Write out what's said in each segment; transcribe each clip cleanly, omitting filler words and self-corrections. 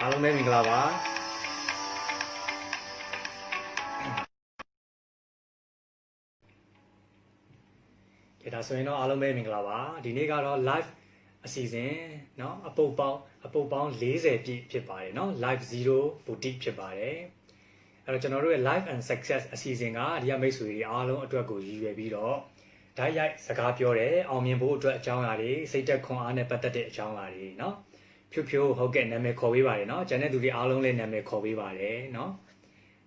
အားလုံးပဲမင်္ဂလာပါကဲဒါဆိုရင်တော့အားလုံးပဲမင်္ဂလာပါဒီနေ့ကတော့ live အစီအစဉ်เนาะအပုတ်ပေါင်း40ပြည့်ဖြစ်ပါတယ်เนาะ live 0 boutique ဖြစ်ပါတယ်အဲ့တော့ကျွန်တော်တို့ရဲ့ live and success အစီအစဉ်ကဒီကမိတ်ဆွေတွေအားလုံးအတွက်ကိုရည်ရွယ်ပြီးတော့ဓာတ်ရိုက်စကားပြောတယ်အောင်မြင်ဖို့အတွက်အကြောင်းအရာတွေစိတ်သက်ခွန်အားနဲ့ပတ်သက်တဲ့အကြောင်းအရာတွေเนาะဖြိုးဟုတ်ကဲ့နာမည်ခေါ်ပေးပါတယ်เนาะကျန်တဲ့သူတွေအားလုံးလည်းနာမည်ခေါ်ပေးပါတယ်เนาะ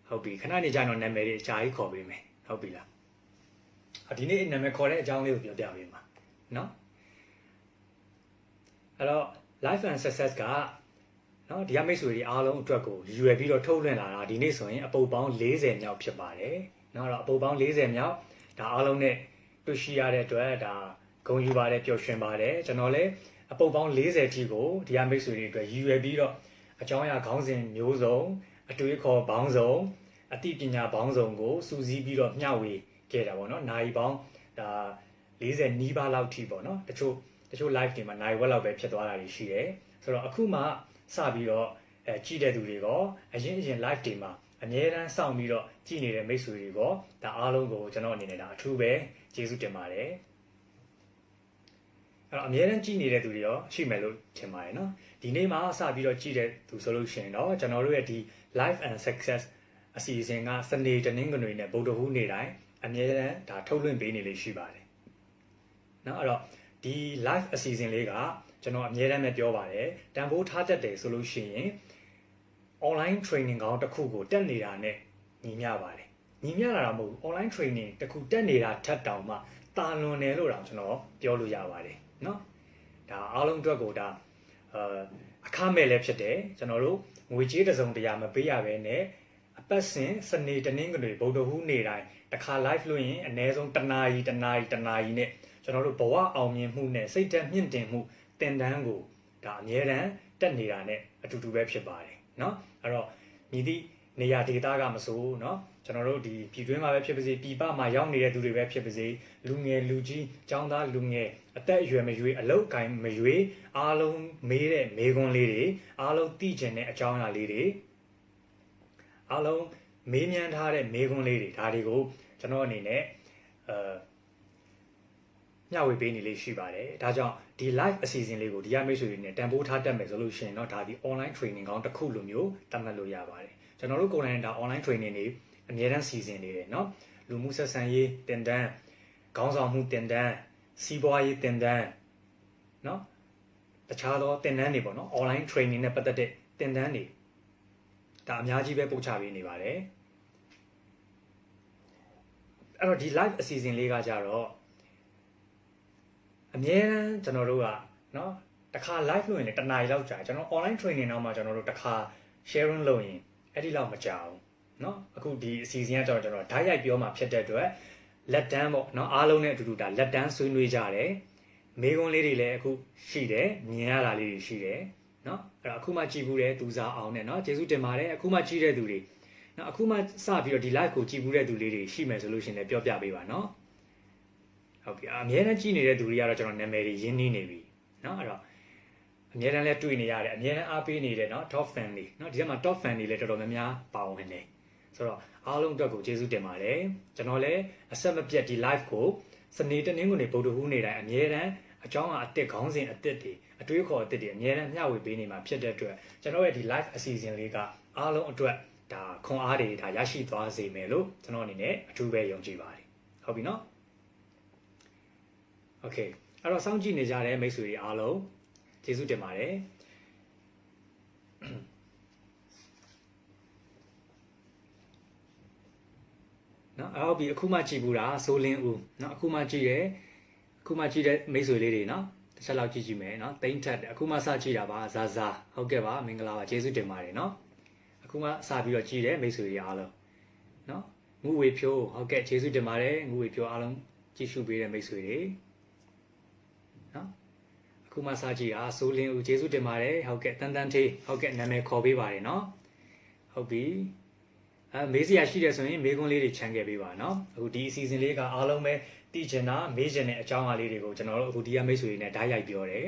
ဟုတ်ပြီခဏနေကြတော့နာမည်တွေအကြာကြီးခေါ်ပေးမယ်ဟုတ်ပြီလားဒီနေ့နာမည်ခေါ်တဲ့အကြောင်းလေးကိုပြောပြပေးမှာเนาะအဲ့တော့ life and success ကเนาะဒီကမိတ်ဆွေတွေအားလုံးအတွက်ကိုရည်ရွယ်ပြီးတော့ထုတ်လွှင့်လာတာဒီနေ့ဆိုရင်အပုတ်ပေါင်း40မြောက်ဖြစ်ပါတယ်เนาะအဲ့တော့အပုတ်ပေါင်း40မြောက်ဒါအားလုံးနဲ့တွေ့ရှိရတဲ့အတွက်ဒါဂုဏ်ယူပါတယ်ပျော်ရွှင်ပါတယ်ကျွန်တော်လည်းအပုတ်ပေါင်း40ထိကိုဒီကမိတ်ဆွေတွေအတွက်ရည်ရွယ်ပြီးတော့အကြောင်းအရာခေါင်းစဉ်မျိုးစုံအတွေးခေါ်ပေါင်းစုံအသိပညာပေါင်းစုံကိုစူးစီးပြီးတော့မျှဝေခဲ့တာပေါ့နော်နိုင်ပေါင်းဒါ40နီးပါးလောက်ထိပေါ့နော်တချို့ live တွေမှာနိုင်ဝက်လောက်ပဲဖြစ်သွားတာတွေရှိတယ်ဆိုတော့အခုမှစပြီးတော့ကြည့်တဲ့သူတွေရောအရင် live တွေမှာအများအားစောင့်ပြီးတော့ကြည့်နေတဲ့မိတ်ဆွေတွေရောဒါအားလုံးကိုကျွန်တော်အနေနဲ့ဒါအထူးပဲကျေးဇူးတင်ပါတယ်အဲ့တော့အများအားကြည့်နေတဲ့သူတွေရောရှိမယ်လို့ထင်ပါတယ်နော်ဒီနေ့မှစပြီးတော့ကြည့်တဲ့သူဆိုလို့ရှိရင်တော့ကျွန်တော်တို့ရဲ့ဒီ life and success အစီအစဉ်ကစနေတနင်္ဂနွေနဲ့ဗုဒ္ဓဟူးနေ့တိုင်းအမြဲတမ်းဒါထုတ်လွှင့်ပေးနေလေးရှိပါတယ်เนาะအဲ့တော့ဒီ live အစီအစဉ်လေးကကျွန်တော်အမြဲတမ်းပဲပြောပါတယ်တန်ဖိုးထားတတ်တယ်ဆိုလို့ရှိရင် online training ကောင်းတစ်ခုကိုတက်နေတာနဲ့ညီမျှပါတယ်ညီမျှတာတော့မဟုတ်ဘူး online training တစ်ခုတက်နေတာထပ်တောင်မှတာလွန်တယ်လို့တော့ကျွန်တော်ပြောလို့ရပါတယ်เนาะဒါအားလုံးအတွက်ကိုဒါအခမဲ့လည်းဖြစ်တယ်ကျွန်တော်တို့ငွေကြေးတစ်စုံတရာမပေးရဘဲနဲ့အပတ်စဉ်စနေတနင်္ဂနွေဗုဒ္ဓဟူးနေ့တိုင်းတစ်ခါ live လုပ်ရင်အနည်းဆုံးတစ်နာရီနဲ့ကျွန်တော်တို့ဘဝအောင်မြင်မှုနဲ့စိတ်ဓာတ်မြင့်တင်မှုသင်တန်းကိုဒါအမြဲတမ်းတက်နေတာနဲ့အတူတူပဲဖြစ်ပါတယ်เนาะအဲ့တော့မြည်သည့်နေရာဒေသကမဆိုเนาะကျွန်တော်တို့ဒီပြည်တွင်းမှာပဲဖြစ်ပါစေပြည်ပမှာရောက်နေတဲ့သူတွေပဲဖြစ်ပါစေလူငယ်လူကြီးចောင်းသားလူငယ်အသက်အရွယ်မရွေးအလောက်ကိုင်းမရွေးအားလုံးမေးတဲ့မေးခွန်းလေးတွေအားလုံးသိကျင်တဲ့အကြောင်းအရာလေးတွေအားလုံးမေးမြန်းထားတဲ့မေးခွန်းလေးတွေဒါတွေကိုကျွန်တော်အနေနဲ့မျှဝေပေးနေလေးရှိပါတယ်ဒါကြောင့်ဒီ live အစီအစဉ်လေးကိုဒီကမိတ်ဆွေတွေနဲ့တန်ဖိုးထားတတ်မယ်ဆိုလို့ရှိရင်တော့ဒါဒီ online training ကောင်းတစ်ခုလိုမျိုးသတ်မှတ်လို့ရပါတယ်ကျွန်တော်တို့ကိုယ်တိုင်ဒါ online training တွေအများအားစီစဉ်နေတယ်เนาะလူမှုဆက်ဆံရေးသင်တန်းခေါင်းဆောင်မှုသင်တန်းစီးပွားရေးသင်တန်းเนาะတခြားသောသင်တန်းတွေပေါ့เนาะ online training နဲ့ပတ်သက်တဲ့သင်တန်းတွေဒါအများကြီးပဲပို့ချပေးနေပါတယ်အဲ့တော့ဒီ live အစီအစဉ်လေးကကြတော့အများအားကျွန်တော်တို့ကเนาะတစ်ခါ live လုပ်ရင်လည်းတစ်နာရီလောက်ကြာကျွန်တော် online training တော့မှကျွန်တော်တို့တစ်ခါ sharing လုပ်ရင်အဲ့ဒီလောက်မကြာဘူးเนาะအခုဒီအစီအစဉ်ကကျွန်တော်ဓာတ်ရိုက်ပြောမှဖြစ်တဲ့အတွက်လက်တန်းပေါ့เนาะအားလုံးနဲ့အတူတူဒါလက်တန်းဆွေးနွေးကြတယ်မေးခွန်းလေးတွေလည်းအခုရှိတယ်မြင်ရတာလေးတွေရှိတယ်เนาะအဲ့တော့အခုမှကြည့်ဘူးတဲ့သူစားအောင်နဲ့เนาะကျေးဇူးတင်ပါတယ်အခုမှကြည့်တဲ့သူတွေเนาะအခုမှစပြီးတော့ဒီ live ကိုကြည့်ဘူးတဲ့သူလေးတွေရှိမယ်ဆိုလို့ရှိရင်လည်းပြောပြပေးပါเนาะဟုတ်ပြီအများနဲ့ကြည့်နေတဲ့သူတွေကတော့ကျွန်တော်နာမည်တွေရင်းနှီးနေပြီเนาะအဲ့တော့အများနဲ့လည်းတွေ့နေရတယ်အများနဲ့အားပေးနေတဲ့เนาะ top fan တွေเนาะဒီထဲမှာ top fan တွေလည်းတော်တော်များများပါဝင်နေဆိုတော့အားလုံးအတွက်ကိုကျေးဇူးတင်ပါတယ်ကျွန်တော်လည်းအဆက်မပြတ်ဒီ live ကိုစနေတနင်္ဂနွေဗုဒ္ဓဟူးနေ့တိုင်းအမြဲတမ်းအကြောင်းအသစ်ခေါင်းစဉ်အသစ်တွေအတွေးခေါ်အသစ်တွေအမြဲတမ်းမျှဝေပေးနေမှာဖြစ်တဲ့အတွက်ကျွန်တော်ရဲ့ဒီ live အစီအစဉ်လေးကအားလုံးအတွက်ဒါခွန်အားတွေဒါရရှိသွားစေမယ်လို့ကျွန်တော်အနေနဲ့အထူးပဲယုံကြည်ပါတယ်ဟုတ်ပြီနော် Okay အဲ့တော့စောင့်ကြည့်နေကြတဲ့မိတ်ဆွေတွေအားလုံးကျေးဇူးတင်ပါတယ်နော်အော်ဒီအခုမှကြည့်ဘူးတာဆိုလင်းဦးနော်အခုမှကြည့်တဲ့မိတ်ဆွေလေးတွေနော်တစ်ချက်လောက်ကြည့်မယ်နော်တိမ့်ထက်အခုမှစကြည့်တာပါဇာဇာဟုတ်ကဲ့ပါမင်္ဂလာပါကျေးဇူးတင်ပါတယ်နော်အခုမှစပြီးတော့ကြည့်တဲ့မိတ်ဆွေတွေအားလုံးနော်ငူဝေဖြိုးဟုတ်ကဲ့ကျေးဇူးတင်ပါတယ်ငူဝေဖြိုးအားလုံးကြည့်ရှုပေးတဲ့မိတ်ဆွေတွေနော်အခုမှစကြည့်တာဆိုလင်းဦးကျေးဇူးတင်ပါတယ်ဟုတ်ကဲ့တန်တန်ထေးဟုတ်ကဲ့နာမည်ခေါ်ပေးပါတယ်နော်ဟုတ်ပြီမေးစရာရှိတယ်ဆိုရင်မေးခွန်းလေးတွေခြံခဲ့ပေးပါနော်အခုဒီအစီအစဉ်လေးကအားလုံးပဲသိချင်တာမေးချင်တဲ့အကြောင်းအရာလေးတွေကိုကျွန်တော်တို့အခုဒီကမိတ်ဆွေတွေနဲ့ဓာတ်ရိုက်ပြောတယ်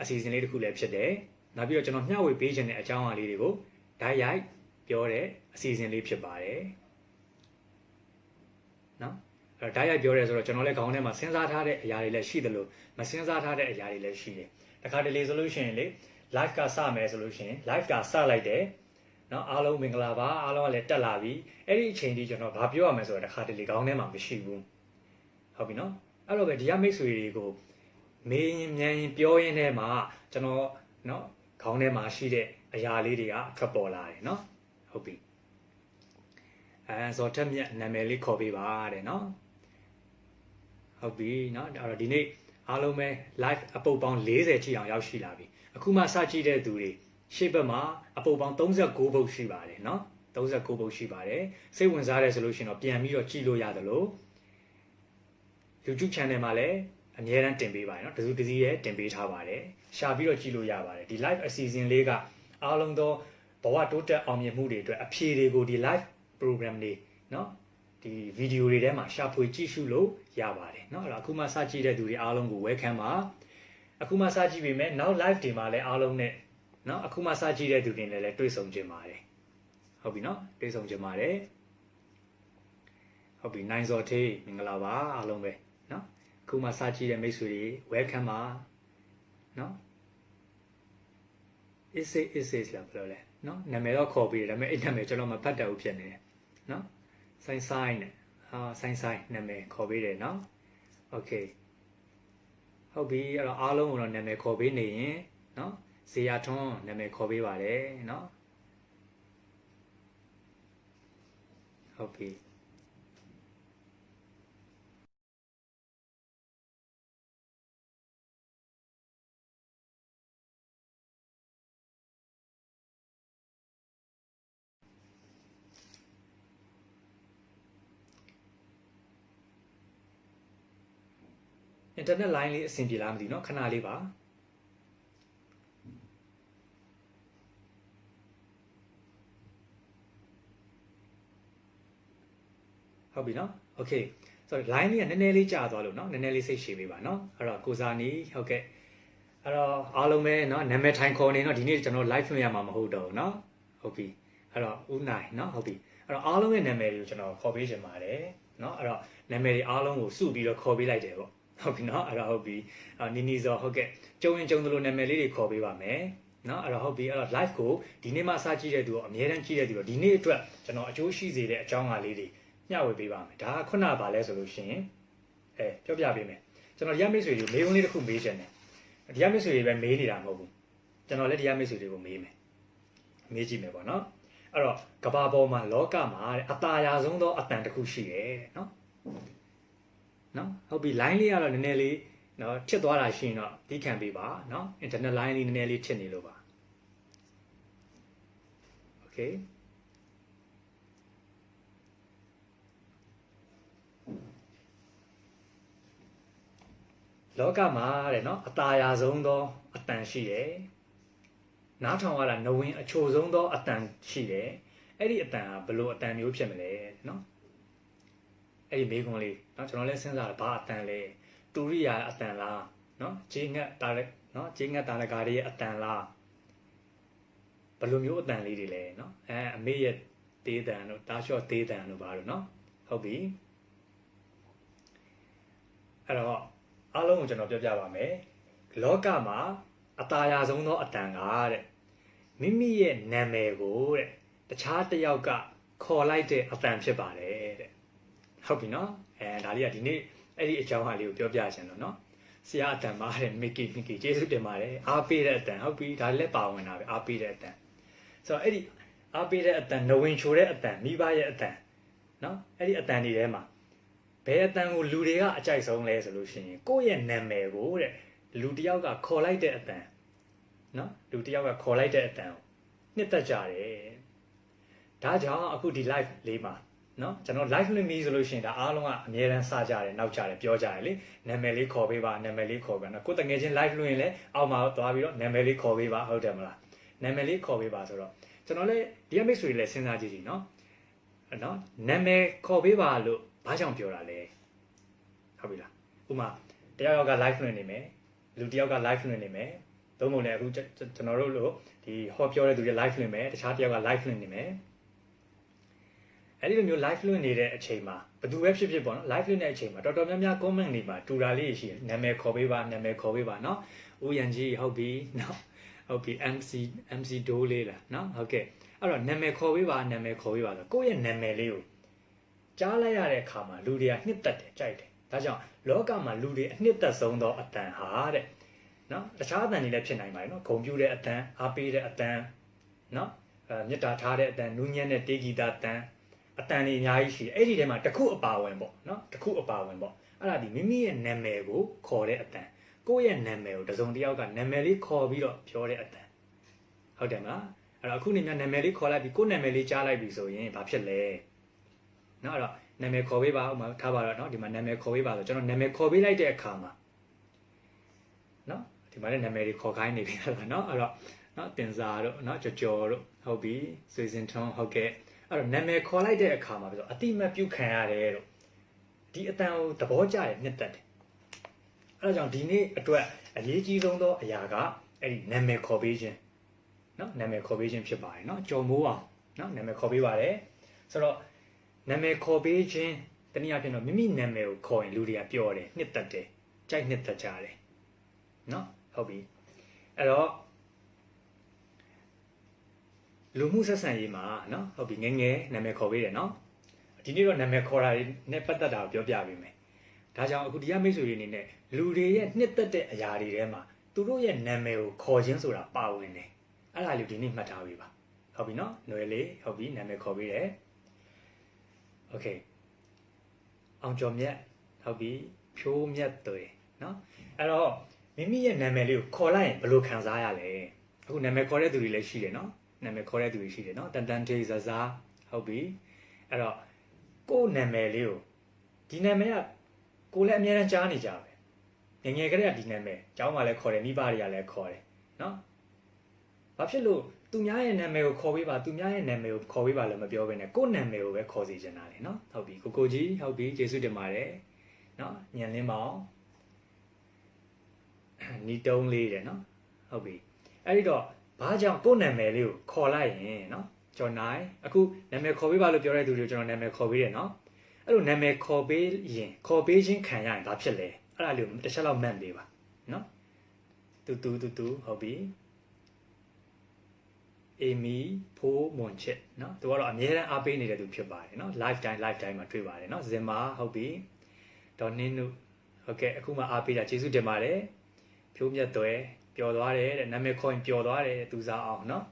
အစီအစဉ်လေးတစ်ခုလည်းဖြစ်တယ် နောက်ပြီးတော့ကျွန်တော်မျှဝေပေးခြင်းတဲ့အကြောင်းအရာလေးတွေကိုဓာတ်ရိုက်ပြောတဲ့အစီအစဉ်လေးဖြစ်ပါတယ်နော်ဓာတ်ရိုက်ပြောရဲဆိုတော့ကျွန်တော်လည်းခေါင်းထဲမှာစဉ်းစားထားတဲ့အရာတွေလည်းရှိတယ်လို့မစဉ်းစားထားတဲ့အရာတွေလည်းရှိတယ်တခါတလေဆိုလို့ရှိရင်လေ live ကစမယ်ဆိုလို့ရှိရင် live ကစလိုက်တယ်နော်အားလုံးမင်္ဂလာပါအားလုံးကလည်းတက်လာပြီအဲ့ဒီအချိန်ကြီးကျွန်တော်ဘာပြောရမလဲဆိုတော့တခါတလေခေါင်းထဲမှာမရှိဘူးဟုတ်ပြီနော်အဲ့တော့ပဲဒီကမိတ်ဆွေတွေကိုမေးရင်မြန်ရင်ပြောရင်းထဲမှာကျွန်တော်နော်ခေါင်းထဲမှာရှိတဲ့အရာလေးတွေကထွက်ပေါ်လာတယ်နော်ဟုတ်ပြီဇော်ထက်မြတ်နာမည်လေးခေါ်ပေးပါတဲ့နော်ဟုတ်ပြီနော်အဲ့တော့ဒီနေ့အားလုံးပဲ live အပုတ်ပေါင်း40ချိအောင်ရောက်ရှိလာပြီအခုမှစကြည့်တဲ့သူတွေရှေ့ဘက်မှာအပုတ်ပေါင်း39ပုတ်ရှိပါတယ်နော်39ပုတ်ရှိပါတယ်စိတ်ဝင်စားတယ်ဆိုလို့ရှိရင်တော့ပြန်ပြီးတော့ကြည့်လို့ရတယ်လို့ YouTube channel မှာလည်းအများအားတင်ပေးပါတယ်နော်တစုတစည်းရဲ့တင်ပေးထားပါတယ်ရှာပြီးတော့ကြည့်လို့ရပါတယ်ဒီ live အစီအစဉ်လေးကအားလုံးသောဘဝတိုးတက်အောင်မြင်မှုတွေအတွက်အဖြေတွေကိုဒီ live program တွေနော်ဒီဗီဒီယိုတွေထဲမှာရှာဖွေကြည့်ရှုလို့ရပါတယ်เนาะအဲ့တော့အခုမှစကြည့်တဲ့သူတွေအားလုံးကို welcome ပါအခုမှစကြည့်ပြီမဲ့နောက် live တွေမှာလည်းအားလုံးနဲ့เนาะအခုမှစကြည့်တဲ့သူတွေနဲ့လည်းတွေ့ဆုံကြပါတယ်ဟုတ်ပြီเนาะတွေ့ဆုံကြပါတယ်ဟုတ်ပြီနိုင်စော်ထေးမင်္ဂလာပါအားလုံးပဲเนาะအခုမှစကြည့်တဲ့မိတ်ဆွေတွေ welcome ပါเนาะ is it လာဘယ်လိုလဲเนาะနာမည်တော့ခေါ်ပြီးတယ်ဒါပေမဲ့အဲ့နာမည်ကျွန်တော်မဖတ်တတ်ဘူးဖြစ်နေတယ်เนาะဆိုင်နဲ့ဆိုင်နာမည်ခေါ်ပေးတယ်เนาะโอเคဟုတ်ပြီအဲ့တော့အားလုံးကိုတော့နာမည်ခေါ်ပေးနေရင်เนาะဇေယထွန်းနာမည်ခေါ်ပေးပါတယ်เนาะဟုတ်ပြီအင်တာနက်လိုင်းလေးအဆင်ပြေလားမသိဘူးเนาะခဏလေးပါဟုတ်ပြီเนาะโอเคဆိုတော့ line လေးကနည်းနည်းလေးကြာသွားလို့เนาะနည်းနည်းလေးစိတ်ရှည်ပေးပါเนาะအဲ့တော့ကိုစာနီဟုတ်ကဲ့အဲ့တော့အားလုံးပဲเนาะနာမည်ထိုင်ခေါ်နေတော့ဒီနေ့ကျွန်တော် live လွှင့်ရမှာမဟုတ်တော့ဘူးเนาะဟုတ်ပြီအဲ့တော့ဦးနိုင်เนาะဟုတ်ပြီအဲ့တော့အားလုံးရဲ့နာမည်တွေကိုကျွန်တော်ခေါ်ပေးချင်ပါတယ်เนาะအဲ့တော့နာမည်တွေအားလုံးကိုစုပြီးတော့ခေါ်ပေးလိုက်တယ်ပေါ့ဟုတ်ပြီเนาะအဲ့တော့ဟုတ်ပြီနီနီစောဟုတ်ကဲ့ကျုံရင်ကျုံသလိုနာမည်လေးတွေခေါ်ပေးပါမယ်เนาะအဲ့တော့ဟုတ်ပြီအဲ့တော့ live ကိုဒီနေ့မှစကြည့်တဲ့သူရောအများတန်းကြည့်တဲ့သူရောဒီနေ့အတွက်ကျွန်တော်အကျိုးရှိစေတဲ့အကြောင်းအရာလေးတွေမျှဝေပေးပါမယ်ဒါကခုနပါလဲဆိုလို့ရှိရင်ပြောပြပေးမယ်ကျွန်တော်ဒီမိတ်ဆွေတွေကိုမေးခွန်းလေးတစ်ခုမေးချင်တယ်ဒီမိတ်ဆွေတွေပဲမေးနေတာမဟုတ်ဘူးကျွန်တော်လည်းဒီမိတ်ဆွေတွေကိုမေးမယ်မေးကြည့်မယ်ပေါ့နော်အဲ့တော့ကဘာပေါ်မှာလောကမှာတဲ့အตาရာဆုံးသောအတန်တစ်ခုရှိတယ်နော်ဟုတ်ပြီ line လေးကတော့နည်းနည်းလေးနော်ထစ်သွားတာရှိရင်တော့ဒီခံပေးပါနော် internet line လေးနည်းနည်းလေးထစ်နေလို့ပါ okayလောကမှာတဲ့နော်အตาရာဆုံးသောအတန်ရှိတယ်နားထောင်ရတာနဝင်အချိုဆုံးသောအတန်ရှိတယ်အဲ့ဒီအတန်ကဘယ်လိုအတန်မျိုးဖြစ်မလဲနော်အဲ့ဒီမေးခွန်းလေးနော်ကျွန်တော်လည်းစဉ်းစားတယ်ဘာအတန်လဲတူရိယာအတန်လားနော်ဂျေငတ်တာလည်းနော်ဂျေငတ်တာလည်းကားရဲ့အတန်လားဘယ်လိုမျိုးအတန်လေးတွေလဲနော်အမေရဲ့သေးတန်တို့တားလျှော့သေးတန်တို့ဘာလို့နော်ဟုတ်ပြီအဲ့တော့အားလုံးကိုကျွန်တော်ပြောပြပါမယ်လောကမှာအตาရာဆုံးသောအတန်ကတဲ့မိမိရဲ့နာမည်ကိုတဲ့တခြားတစ်ယောက်ကခေါ်လိုက်တဲ့အတန်ဖြစ်ပါတယ်တဲ့ဟုတ်ပြီနော်ဒါလေးကဒီနေ့အဲ့ဒီအကြောင်းအရာလေးကိုပြောပြချင်တော့နော်ဆရာအတန်ပါတဲ့မီကီကျေးဇူးတင်ပါတယ်အားပေးတဲ့အတန်ဟုတ်ပြီဒါလည်းပါဝင်တာပဲအားပေးတဲ့အတန်ဆိုတော့အဲ့ဒီအားပေးတဲ့အတန်နဝင်ချိုတဲ့အတန်မိဘရဲ့အတန်နော်အဲ့ဒီအတန်တွေထဲမှာဘယ်အတန်ကိုလူတွေကအကြိုက်ဆုံးလဲဆိုလို့ရှိရင်ကိုယ့်ရဲ့နာမည်ကိုတဲ့လူတစ်ယောက်ကခေါ်လိုက်တဲ့အတန်နော်လူတစ်ယောက်ကခေါ်လိုက်တဲ့အတန်ကိုနှစ်သက်ကြတယ်ဒါကြောင့်အခုဒီ live လေးမှာနော်ကျွန်တော် live လွှင့်ပြီးဆိုလို့ရှိရင်ဒါအားလုံးကအမြဲတမ်းစကြတယ်နောက်ကြတယ်ပြောကြတယ်လေနာမည်လေးခေါ်ပေးပါနာမည်လေးခေါ်ပါနော်ကိုတငယ်ချင်း live လွှင့်ရင်လည်းအောက်မှာသွားပြီးတော့နာမည်လေးခေါ်ပေးပါဟုတ်တယ်မလားနာမည်လေးခေါ်ပေးပါဆိုတော့ကျွန်တော်လည်းဒီမိတ်ဆွေတွေလည်းစဉ်းစားကြည့်ကြည့်နော်နာမည်ခေါ်ပေးပါလို့ဘာကြောင့်ပြောတာလဲဟုတ်ပြီလားဥပမာတယောက်က live လွှင့်နေမယ်လူတယောက်က live လွှင့်နေမယ် သုံးပုံနဲ့အခုကျွန်တော်တို့လို့ဒီဟောပြောတဲ့သူတွေ live လွှင့်မယ်တခြားတစ်ယောက်က live လွှင့်နေမယ်အဲ့ဒီလိုမျိုး live လွှင့်နေတဲ့အချိန်မှာဘယ်သူပဲဖြစ်ဖြစ်ပေါ့နော် live လွှင့်တဲ့အချိန်မှာတော်တော်များများ comment တွေမှာတူတာလေးရှိတယ်နာမည်ခေါ်ပေးပါနာမည်ခေါ်ပေးပါเนาะဦးရန်ကြီးဟုတ်ပြီเนาะဟုတ်ပြီ MC ဒိုးလေးလားเนาะဟုတ်ကဲ့အဲ့တော့နာမည်ခေါ်ပေးပါနာမည်ခေါ်ပေးပါဆိုကိုယ့်ရဲ့နာမည်လေးကိုကြားလိုက်ရတဲ့အခါမှာလူတွေကနှစ်သက်တယ်ကြိုက်တယ်ဒါကြောင့်လောကမှာလူတွေအနှစ်သက်ဆုံးသောအတန်ဟာတဲ့နော်တခြားအတန်တွေလည်းဖြစ်နိုင်ပါတယ်နော်ဂုံပြူတဲ့အတန်အားပေးတဲ့အတန်နော်မေတ္တာထားတဲ့အတန်နူးညံ့တဲ့တေဂီတာတန်အတန်တွေအများကြီးရှိတယ်အဲ့ဒီထဲမှာတစ်ခုအပါဝင်ပေါ့နော်တစ်ခုအပါဝင်ပေါ့အဲ့ဒါဒီမိမိရဲ့နာမည်ကိုခေါ်တဲ့အတန်ကိုယ့်ရဲ့နာမည်ကိုတစုံတစ်ယောက်ကနာမည်လေးခေါ်ပြီးတော့ပြောတဲ့အတန်ဟုတ်တယ်မလားအဲ့တော့အခုနေမြနာမည်လေးခေါ်လိုက်ပြီးကိုယ့်နာမည်လေးကြားလိုက်ပြီဆိုရင်ဘာဖြစ်လဲနော်အဲ့တော့နာမည်ခေါ်ပေးပါဥမာထားပါတော့နော်ဒီမှာနာမည်ခေါ်ပေးပါဆိုကျွန်တော်နာမည်ခေါ်ပေးလိုက်တဲ့အခါမှာနော်ဒီမှာလည်းနာမည်တွေခေါ်ခိုင်းနေပြီလားနော်အဲ့တော့နော်တင်စာတို့နော်ကြော်တို့ဟုတ်ပြီဆွေစင်ထွန်းဟုတ်ကဲ့အဲ့တော့နာမည်ခေါ်လိုက်တဲ့အခါမှာပြောအတိမတ်ပြုခံရတယ်တို့ဒီအတန်ကိုသဘောကျရနှစ်သက်တယ်အဲ့ဒါကြောင့်ဒီနေ့အတွက်အရေးကြီးဆုံးသောအရာကအဲ့ဒီနာမည်ခေါ်ပေးခြင်းနော်နာမည်ခေါ်ပေးခြင်းဖြစ်ပါတယ်နော်ကြော်မိုးအောင်နော်နာမည်ခေါ်ပေးပါတယ်ဆိုတော့နာမည်ခေါ်ပေးခြင်းတနည်းအားဖြင့်တော့မိမိနာမည်ကိုခေါ်ရင်လူတွေကပြောတယ်နှစ်သက်တယ်ကြိုက်နှစ်သက်ကြတယ်နော်ဟုတ်ပြီအဲ့တော့လူမှုဆက်ဆံရေးမှာနော်ဟုတ်ပြီငယ်ငယ်နာမည်ခေါ်ပေးတယ်နော်ဒီနေ့တော့နာမည်ခေါ်တာနဲ့ပတ်သက်တာကိုပြောပြပေးမယ်ဒါကြောင့်အခုဒီကမိတ်ဆွေတွေအနေနဲ့လူတွေရဲ့နှစ်သက်တဲ့အရာတွေထဲမှာသူတို့ရဲ့နာမည်ကိုခေါ်ခြင်းဆိုတာပါဝင်တယ်အဲ့ဒါလေးဒီနေ့မှတ်ထားပေးပါဟုတ်ပြီနော်ຫນွယ်လေးဟုတ်ပြီနာမည်ခေါ်ပေးတယ်โอเคအောင်ကျော်မြတ်ဟုတ်ပြီဖြိုးမြတ်တွေနော်အဲ့တော့မိမိရဲ့နာမည်လေးကိုခေါ်လိုက်ရင်ဘယ်လိုခံစားရလဲအခုနာမည်ခေါ်တဲ့သူတွေလည်းရှိတယ်နော်နာမည်ခေါ်တဲ့သူတွေရှိတယ်နော်တန်တန်ထေးဇဇာဟုတ်ပြီအဲ့တော့ကိုယ့်နာမည်လေးကိုဒီနာမည်ကကိုလည်းအများအားကြားနေကြပဲငယ်ငယ်ကတည်းကဒီနာမည်ကျောင်းမှာလည်းခေါ်တယ်မိဘတွေကလည်းခေါ်တယ်နော်ဘာဖြစ်လို့သူများရဲ့နာမည်ကိုခေါ်ပေးပါသူများရဲ့နာမည်ကိုခေါ်ပေးပါလို့မပြောဘဲနဲ့ကိုယ့်နာမည်ကိုပဲခေါ်စီချင်တာလေနော်ဟုတ်ပြီကိုကြီးဟုတ်ပြီကျေးဇူးတင်ပါတယ်နော်ညံလင်းမောင်နီတုံးလေးတယ်နော်ဟုတ်ပြီအဲ့ဒီတော့ဘာကြောင့်ကိုယ့်နာမည်လေးကိုခေါ်လိုက်ရင်နော်ကျွန်တော်နိုင်အခုနာမည်ခေါ်ပေးပါလို့ပြောတဲ့သူတွေကိုကျွန်တော်နာမည်ခေါ်ပေးတယ်နော်အဲ့လိုနာမည်ခေါ်ပေးရင်ခေါ်ပေးခြင်းခံရရင်ဘာဖြစ်လဲအဲ့ဒါလေးကိုတစ်ချက်လောက်မှတ်ပေးပါနော်တူဟုတ်ပြီအေမီဖိုးမွန်ချစ်เนาะသူကတော့အများအားအားပေးနေတဲ့သူဖြစ်ပါတယ်เนาะ live time မှာတွေ့ပါတယ်เนาะဇင်မာဟုတ်ပြီဒေါ်နင်းနုဟုတ်ကဲ့အခုမှအားပေးတာကျေးဇူးတင်ပါတယ်ဖြိုးမြတ်သွဲပျော်သွားတယ်တဲ့နာမည်ခေါ်ရင်ပျော်သွားတယ်သူစားအောင်เนาะ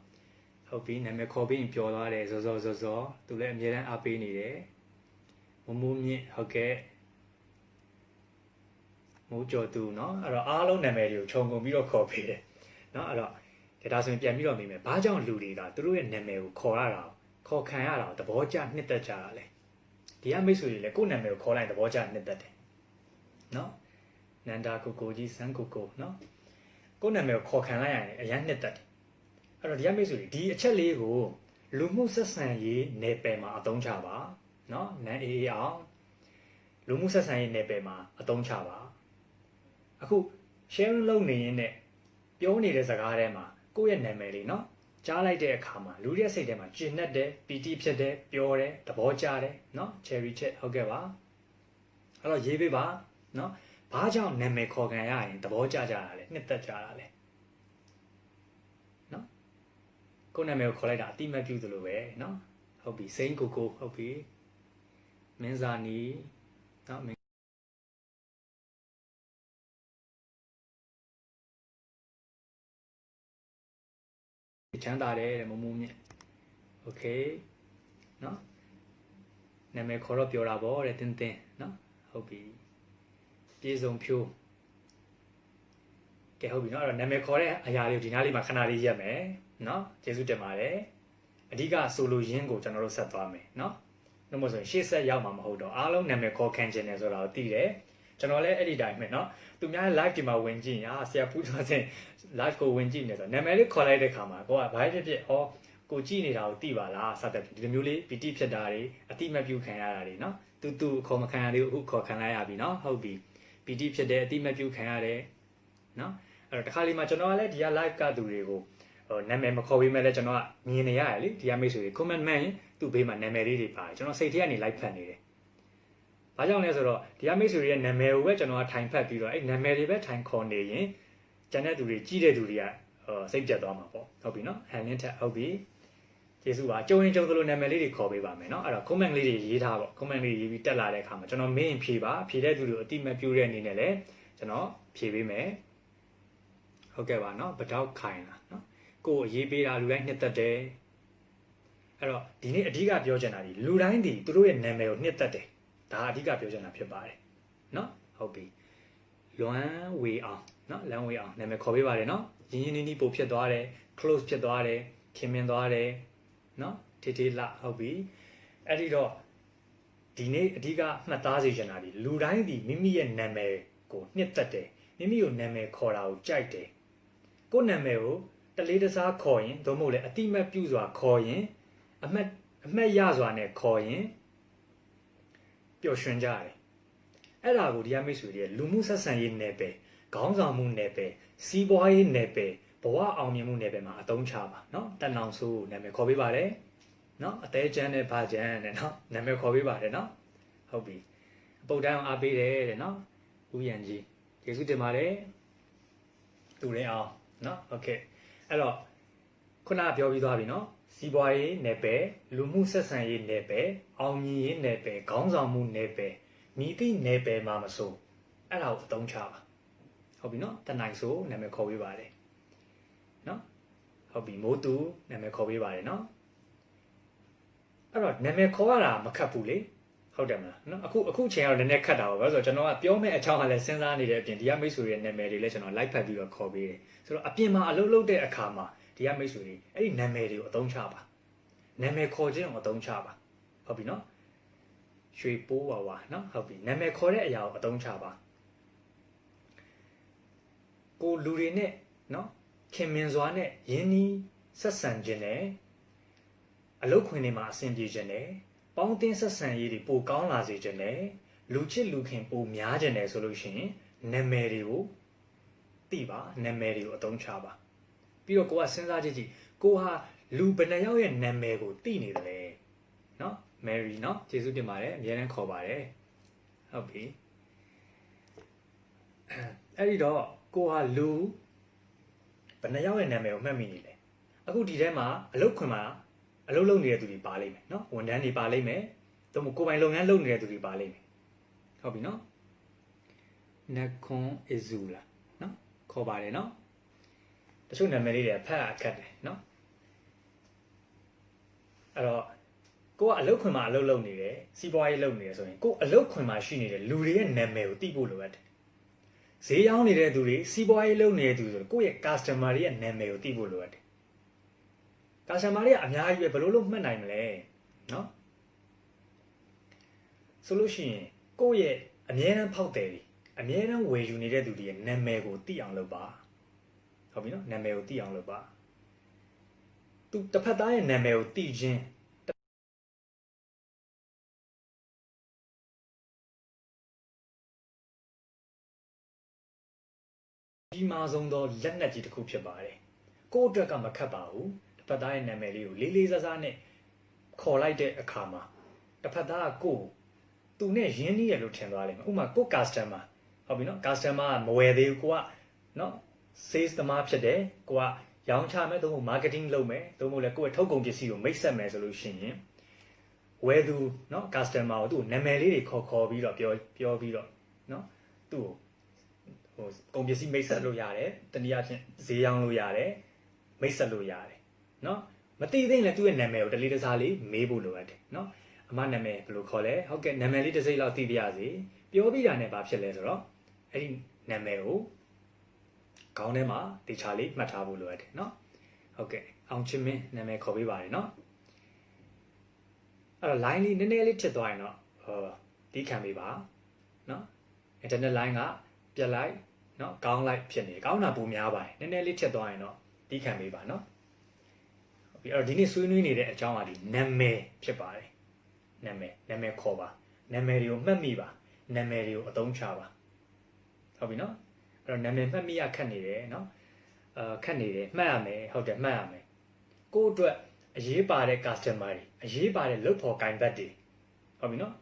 ဟုတ်ပြီနာမည်ခေါ်ပြီးရင်ပျော်သွားတယ်ဇောသူလည်းအများအားပေးနေတယ်မမိုးမြင့်ဟုတ်ကဲ့မိုးကျော်သူเนาะအဲ့တော့အားလုံးနာမည်တွေကိုခြုံငုံပြီးတော့ခေါ်ပေးတယ်เนาะအဲ့တော့ဒါဆိုရင်ပြန်ပြီးတော့မိမယ်ဘာကြောင့်လူတွေကသူတို့ရဲ့နာမည်ကိုခေါ်ရတာခေါ်ခံရတာသဘောကျနှစ်သက်ကြတာလေဒီကမိတ်ဆွေတွေလည်းကိုယ့်နာမည်ကိုခေါ်လိုက်သဘောကျနှစ်သက်တယ်နော်နန္ဒာကိုကြီးစန်းကိုနော်ကိုယ့်နာမည်ကိုခေါ်ခံလိုက်ရရင်အရင်နှစ်သက်တယ်အဲ့တော့ဒီကမိတ်ဆွေတွေဒီအချက်လေးကိုလူမှုဆက်ဆံရေးနယ်ပယ်မှာအသုံးချပါနော်နန်းအေးအောင်လူမှုဆက်ဆံရေးနယ်ပယ်မှာအသုံးချပါအခု sharing လုပ်နေရင်နဲ့ပြောနေတဲ့စကားထဲမှာကိုယ့်ရဲ့နာမည်လေးเนาะကြားလိုက်တဲ့အခါမှာလူရဲ့စိတ်ထဲမှာကျဉ်တ်တယ်ပီတိဖြစ်တယ်ပျော်တယ်သဘောကျတယ်เนาะ cherry chat ဟုတ်ကဲ့ပါအဲ့တော့ရေးပေးပါเนาะဘာကြောင့်နာမည်ခေါ်ခံရရင်သဘောကျကြတာလဲနှစ်သက်ကြတာလဲเนาะကိုယ့်နာမည်ကိုခေါ်လိုက်တာအတိမတ်ပြုသလိုပဲเนาะဟုတ်ပြီစိန်ကိုဟုတ်ပြီမင်းစာနီเนาะချမ်းသာတယ်တဲ့မမိုးမြင့်โอเคเนาะနာမည်ခေါ်တော့ပြောတာပေါ့တဲ့တင်းเนาะဟုတ်ပြီပြေဆုံးဖြိုးကဲဟုတ်ပြီเนาะအဲ့တော့နာမည်ခေါ်တဲ့အရာလေးကိုဒီနားလေးမှာခဏလေးရက်မယ်เนาะကျေးဇူးတင်ပါတယ်အဓိကဆိုလိုရင်းကိုကျွန်တော်တို့ဆက်သွားမယ်เนาะနှုတ်မဆိုရင်ရှေ့ဆက်ရောက်မှာမဟုတ်တော့အားလုံးနာမည်ခေါ်ခံခြင်းတယ်ဆိုတာကိုသိတယ်ကျွန်တော်လည်းအဲ့ဒီတိုင်းပဲเนาะသူများ live ဒီမှာဝင်ကြည့်ရင်ဆရာဖူးတော်စင် live ကိုဝင်ကြည့်နေဆိုတော့နာမည်လေးခေါ်လိုက်တဲ့ခါမှာကိုကဘာဖြစ်ဟောကိုကြည့်နေတာကိုသိပါလားစသဖြင့်ဒီလိုမျိုးလေးပီတိဖြစ်တာတွေအတိမပြုခံရတာတွေเนาะသူခေါ်မခံရသေးဘူးအခုခေါ်ခံလိုက်ရပြီเนาะဟုတ်ပြီပီတိဖြစ်တယ်အတိမပြုခံရတယ်เนาะ အဲ့တော့တစ်ခါလေးမှာကျွန်တော်ကလည်းဒီက live ကသူတွေကိုနာမည်မခေါ်ပေးမဲ့လဲကျွန်တော်ကမြင်နေရတယ်လေဒီကမိတ်ဆွေတွေ comment မှန်ရင်သူ့ဘေးမှာနာမည်လေးတွေပါတယ်ကျွန်တော်စိတ်ထဲကနေ live ဖတ်နေတယ်ဘာကြောင့်လဲဆိုတော့ဒီကမိတ်ဆွေတွေရဲ့နာမည်ကိုပဲကျွန်တော်ကထိုင်ဖတ်ပြီးတော့အဲ့နာမည်တွေပဲထိုင်ခေါ်နေရင်ကျန်တဲ့သူတွေကြီးတဲ့သူတွေကစိတ်ပြတ်သွားမှာပေါ့ဟုတ်ပြီနော်ဟန်လင်းထက်ဟုတ်ပြီကျေးဇူးပါကြုံရင်ကြုံသလိုနာမည်လေးတွေခေါ်ပေးပါမယ်နော်အဲ့တော့ comment လေးတွေရေးထားပေါ့ comment လေးရေးပြီးတက်လာတဲ့အခါမှာကျွန်တော်မင်းဖြေပါဖြေတဲ့သူတွေကိုအတိမတ်ပြတဲ့အနေနဲ့လည်းကျွန်တော်ဖြေပေးမယ်ဟုတ်ကဲ့ပါနော်ဗတောက်ခိုင်လားနော်ကိုယ်ရေးပေးတာလူတိုင်းနှစ်သက်တယ်အဲ့တော့ဒီနေ့အဓိကပြောချင်တာဒီလူတိုင်းဒီသူတို့ရဲ့နာမည်ကိုနှစ်သက်တယ်ဒါအဓိကပြောချင်တာဖြစ်ပါတယ်နော်ဟုတ်ပြီလွမ်းဝေအောင်နော်လွမ်းဝေအောင်နာမည်ခေါ်ပေးပါတယ်နော်ရင်းရင်းနှီးနှီးပို့ဖြစ်သွားတယ် close ဖြစ်သွားတယ်ခင်မင်သွားတယ်နော်ထေထေလှဟုတ်ပြီအဲ့ဒီတော့ဒီနေ့အဓိကမှတ်သားစေချင်တာဒီလူတိုင်းဒီမိမိရဲ့နာမည်ကိုနှစ်သက်တယ်မိမိကိုနာမည်ခေါ်တာကိုကြိုက်တယ်ကိုယ်နာမည်ကိုတလေးတစားခေါ်ရင်သို့မဟုတ်လေအတိမတ်ပြုစွာခေါ်ရင်အမှတ်ရစွာနဲ့ခေါ်ရင်ပျော်ရွှင်ကြတယ်အဲ့ဒါကိုဒီကမိတ်ဆွေတွေလူမှုဆက်ဆံရေးနယ်ပယ်ခေါင်းဆောင်မှုနယ်ပယ်စီးပွားရေးနယ်ပယ်ဘဝအောင်မြင်မှုနယ်ပယ်မှာအသုံးချပါเนาะတန်အောင်ဆိုးနာမည်ခေါ်ပေးပါတယ်เนาะအသေးချမ်းနဲ့ဗာချမ်းနဲ့เนาะနာမည်ခေါ်ပေးပါတယ်เนาะဟုတ်ပြီအပုတ်တိုင်းအောင်အားပေးတယ်တဲ့เนาะဦးရန်ကြီးကျေးဇူးတင်ပါတယ်သူလည်းအောင်เนาะโอเคအဲ့တော့ခုနပြောပြီးသွားပြီเนาะစီးပွားရေးနယ်ပယ်လူမှုဆက်ဆံရေးနယ်ပယ်အောင်မြင်ရေးနယ်ပယ်ခေါင်းဆောင်မှုနယ်ပယ်မိသည့်နယ်ပယ်မှာမဆိုအဲ့ဒါကိုအသုံးချပါဟုတ်ပြီเนาะတနိုင်ဆိုနာမည်ခေါ်ပေးပါတယ်เนาะဟုတ်ပြီမိုးသူနာမည်ခေါ်ပေးပါတယ်เนาะအဲ့တော့နာမည်ခေါ်ရတာမခတ်ဘူးလေဟုတ်တယ်မလားเนาะအခုချိန်ကတော့နည်းနည်းခတ်တာပါဆိုတော့ကျွန်တော်ကပြောမဲ့အချောင်းကလည်းစဉ်းစားနေတဲ့အပြင်ဒီကမိတ်ဆွေရဲ့နာမည်တွေလည်းကျွန်တော် like ဖတ်ပြီးတော့ခေါ်ပေးတယ်ဆိုတော့အပြင်မှာအလုပ်လုပ်တဲ့အခါမှာဒီကမိတ်ဆွေတွေအဲ့ဒီနာမည်တွေကိုအသုံးချပါနာမည်ခေါ်ခြင်းကိုအသုံးချပါဟုတ်ပြီเนาะရွှေပိုးဝါဝါเนาะဟုတ်ပြီနာမည်ခေါ်တဲ့အရာကိုအသုံးချပါကိုလူတွေနဲ့เนาะခင်မင်စွာနဲ့ယင်းနီးဆက်ဆံခြင်းနဲ့အလုတ်ခွင်တွေမှာအဆင်ပြေခြင်းနဲ့ပေါင်းတင်ဆက်ဆံရေးတွေပိုကောင်းလာစေခြင်းနဲ့လူချစ်လူခင်ပိုများခြင်းနဲ့ဆိုလို့ရှိရင်နာမည်တွေကိုသိပါနာမည်တွေကိုအသုံးချပါပြီးတော့ကိုကစဉ်းစားကြည့်ကိုဟာလူဘယ်နှယောက်ရဲ့နာမည်ကိုသိနေတယ်လဲเนาะ Mary เนาะကျေးဇူးတင်ပါတယ်အများနဲ့ခေါ်ပါတယ်ဟုတ်ပြီအဲ့ဒီတော့ကိုဟာလူဘယ်နှယောက်ရဲ့နာမည်ကိုမှတ်မိနေလဲအခုဒီထဲမှာအလုတ်ခွင်မှာအလုတ်လုပ်နေတဲ့သူတွေပါလိမ့်မယ်เนาะဝန်ထမ်းတွေပါလိမ့်မယ်သို့မဟုတ်ကိုယ်ပိုင်လုပ်ငန်းလုပ်နေတဲ့သူတွေပါလိမ့်မယ်ဟုတ်ပြီเนาะနခွန်အဇူလာเนาะခေါ်ပါတယ်เนาะတချို့နာမည်လေးတွေဖတ်အခက်တယ်เนาะအဲ့တော့ကိုကအလုတ်ခွင်မှာအလုတ်လုပ်နေတယ်စီးပွားရေးလုပ်နေတယ်ဆိုရင်ကိုအလုတ်ခွင်မှာရှိနေတဲ့လူတွေရဲ့နာမည်ကိုသိဖို့လိုအပ်တယ်ဈေးရောင်းနေတဲ့သူတွေစီးပွားရေးလုပ်နေတဲ့သူတွေဆိုကိုယ့်ရဲ့ customer တွေရဲ့နာမည်ကိုသိဖို့လိုအပ်တယ် customer တွေကအများကြီးပဲဘယ်လိုလုပ်မှတ်နိုင်မလဲเนาะဆိုလို့ရှိရင်ကိုယ့်ရဲ့အမြဲတမ်းဖောက်တယ်တွေအမြဲတမ်းဝယ်ယူနေတဲ့သူတွေရဲ့နာမည်ကိုသိအောင်လုပ်ပါဟုတ်ပြီเนาะနာမည်ကိုသိအောင်လုပ်ပါသူတစ်ဖက်သားရဲ့နာမည်ကိုသိခြင်းဒီမှာဆုံးသောလက်နက်ကြီးတစ်ခုဖြစ်ပါတယ်ကိုယ့်အတွက်ကမခတ်ပါဘူးတစ်ဖက်သားရဲ့နာမည်လေးကိုလေးလေးစားစားနဲ့ခေါ်လိုက်တဲ့အခါမှာတစ်ဖက်သားကကိုယ်သူနဲ့ရင်းနှီးရလို့ထင်သွားလိမ့်မယ်ဥပမာကို customer ဟုတ်ပြီနော် customer ကမဝယ်သေးဘူးကိုကနော် sales သမားဖြစ်တယ်ကိုကရောင်းချမယ်သို့မဟုတ် marketing လုပ်မယ်သို့မဟုတ်လည်းကိုယ့်ရဲ့ထုတ်ကုန်ပစ္စည်းကိုမိတ်ဆက်မယ်ဆိုလို့ရှိရင်ဝယ်သူနော် customer ကိုသူ့နာမည်လေးတွေခေါ်ပြီးတော့ပြောပြီးတော့နော်သူ့ကိုကုန်ပစ္စည်းမိတ်ဆက်လို့ရတယ်တနည်းအားဖြင့်ဈေးရောင်းလို့ရတယ်မိတ်ဆက်လို့ရတယ်နော်မသိသေးရင်လည်းသူ့ရဲ့နာမည်ကိုတလေးတစားလေးမေးဖို့လိုအပ်တယ်နော်အမနာမည်ဘယ်လိုခေါ်လဲဟုတ်ကဲ့နာမည်လေးတစ်စိမ့်လောက်သိပြရစီပြောပြီးတာနဲ့ဘာဖြစ်လဲဆိုတော့အဲ့ဒီနာမည်ကိုခေါင်းထဲမှာတေချာလေးမှတ်ထားဖို့လိုအပ်တယ်နော်ဟုတ်ကဲ့အောင်ချင်းမင်းနာမည်ခေါ်ပေးပါတယ်နော်အဲ့တော့ line လေးနည်းနည်းလေးဖြစ်သွားရင်တော့တီးခံပေးပါနော် internet line ကပြက်လိုက်နော်ကောင်းလိုက်ဖြစ်နေကောင်းတာပုံများပါတယ်နည်းနည်းလေးဖြစ်သွားရင်တော့တီးခံပေးပါနော်ဟုတ်ပြီအဲ့တော့ဒီနေ့ဆွေးနွေးနေတဲ့အကြောင်းအရာဒီနာမည်ဖြစ်ပါတယ်နာမည်ခေါ်ပါနာမည်တွေကိုမှတ်မိပါနာမည်တွေကိုအသုံးချပါဟုတ်ပြီနော် အဲ့တော့နာမည်မှတ်မိရခက်နေတယ်เนาะခက်နေတယ်မှတ်ရမယ်ဟုတ်တယ်မှတ်ရမယ်ကိုယ့်အတွက်အရေးပါတဲ့ customer တွေအရေးပါတဲ့လုပ်ဖို့ကင်ဘတ်တွေဟုတ်ပြီเนาะ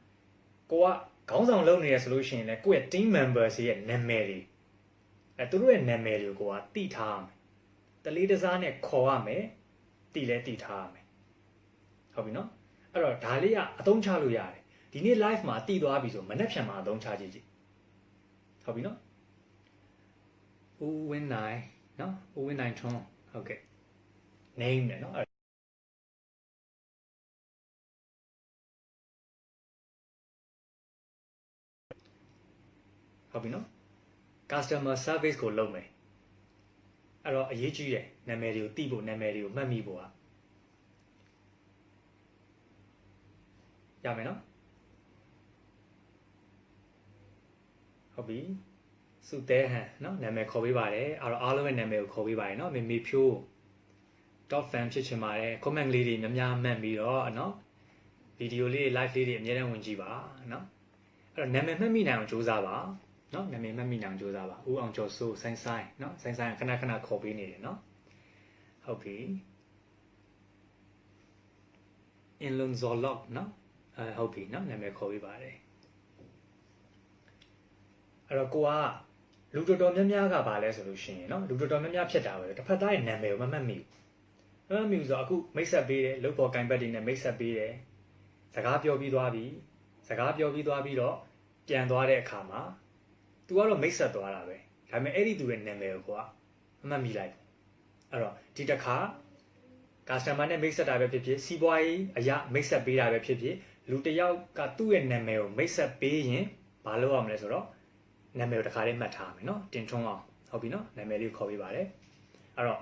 ကိုကခေါင်းဆောင်လုပ်နေရဆိုလို့ရှိရင်လည်းကိုယ့်ရဲ့ team members ရဲ့နာမည်တွေသူတို့ရဲ့နာမည်တွေကိုကတိထားရမယ်တလေးတစားနဲ့ခေါ်ရမယ်တိလဲတိထားရမယ်ဟုတ်ပြီเนาะအဲ့တော့ဒါလေးကအသုံးချလို့ရတယ်ဒီနေ့ live မှာတိသွားပြီဆိုမနေ့ဖြန်မှာအသုံးချကြည့်ဟုတ်ပြီเนาะဦးဝင်းနိုင်เนาะဦးဝင်းနိုင်ထွန်းဟုတ်ကဲ့ name နဲ့เนาะဟုတ်ပြီเนาะ customer service ကိုလုပ်မယ်အဲ့တော့အရေးကြီးတယ်နာမည်တွေကိုတိဖို့နာမည်တွေကိုမှတ်မိဖို့ရမယ်เนาะဟုတ်ပြီစုတဲဟန်เนาะနာမည်ခေါ်ပေးပါတယ်အဲ့တော့အားလုံးရဲ့နာမည်ကိုခေါ်ပေးပါတယ်เนาะမေမေဖြိုး top fan ဖြစ်ချင်ပါတယ် comment လေးတွေများများမှတ်ပြီးတော့เนาะဗီဒီယိုလေး live လေးတွေအများနဲ့ဝင်ကြည့်ပါเนาะအဲ့တော့နာမည်မှတ်မိနိုင်အောင်ကြိုးစားပါเนาะနာမည်မှတ်မိနိုင်အောင်ကြိုးစားပါဦးအောင်ကျော်စိုးဆိုင်းเนาะဆိုင်းခဏခေါ်ပေးနေတယ်เนาะဟုတ်ပြီ Inlunzolog เนาะဟုတ်ပြီเนาะနာမည်ခေါ်ပေးပါတယ်အဲ့တော့ကိုကလူတော်တော်များများကပါလဲဆိုလို့ရှိရင်เนาะလူတော်တော်များများဖြစ်တာပဲတစ်ဖက်သားရဲ့နာမည်ကိုမမှတ်မိဘူးဆိုတော့အခုမိတ်ဆက်ပေးတယ်လုပ်ပေါ်ကင်ဘတ်တွေနဲ့မိတ်ဆက်ပေးတယ်စကားပြောပြီးသွားပြီစကားပြောပြီးသွားပြီးတော့ပြန်သွားတဲ့အခါမှာ तू ကတော့မိတ်ဆက်သွားတာပဲဒါပေမဲ့အဲ့ဒီသူရဲ့နာမည်ကိုမမှတ်မိလိုက်အဲ့တော့ဒီတစ်ခါ customer နဲ့မိတ်ဆက်တာပဲဖြစ်ဖြစ်စီးပွားရေးအရာမိတ်ဆက်ပေးတာပဲဖြစ်ဖြစ်လူတစ်ယောက်ကသူ့ရဲ့နာမည်ကိုမိတ်ဆက်ပေးရင်ဘာလုပ်ရမလဲဆိုတော့နာမည်ကိုတစ်ခါလေးမှတ်ထားမယ်เนาะတင်ထွန်းအောင်ဟုတ်ပြီเนาะနာမည်လေးခေါ်ပေးပါတယ်အဲ့တော့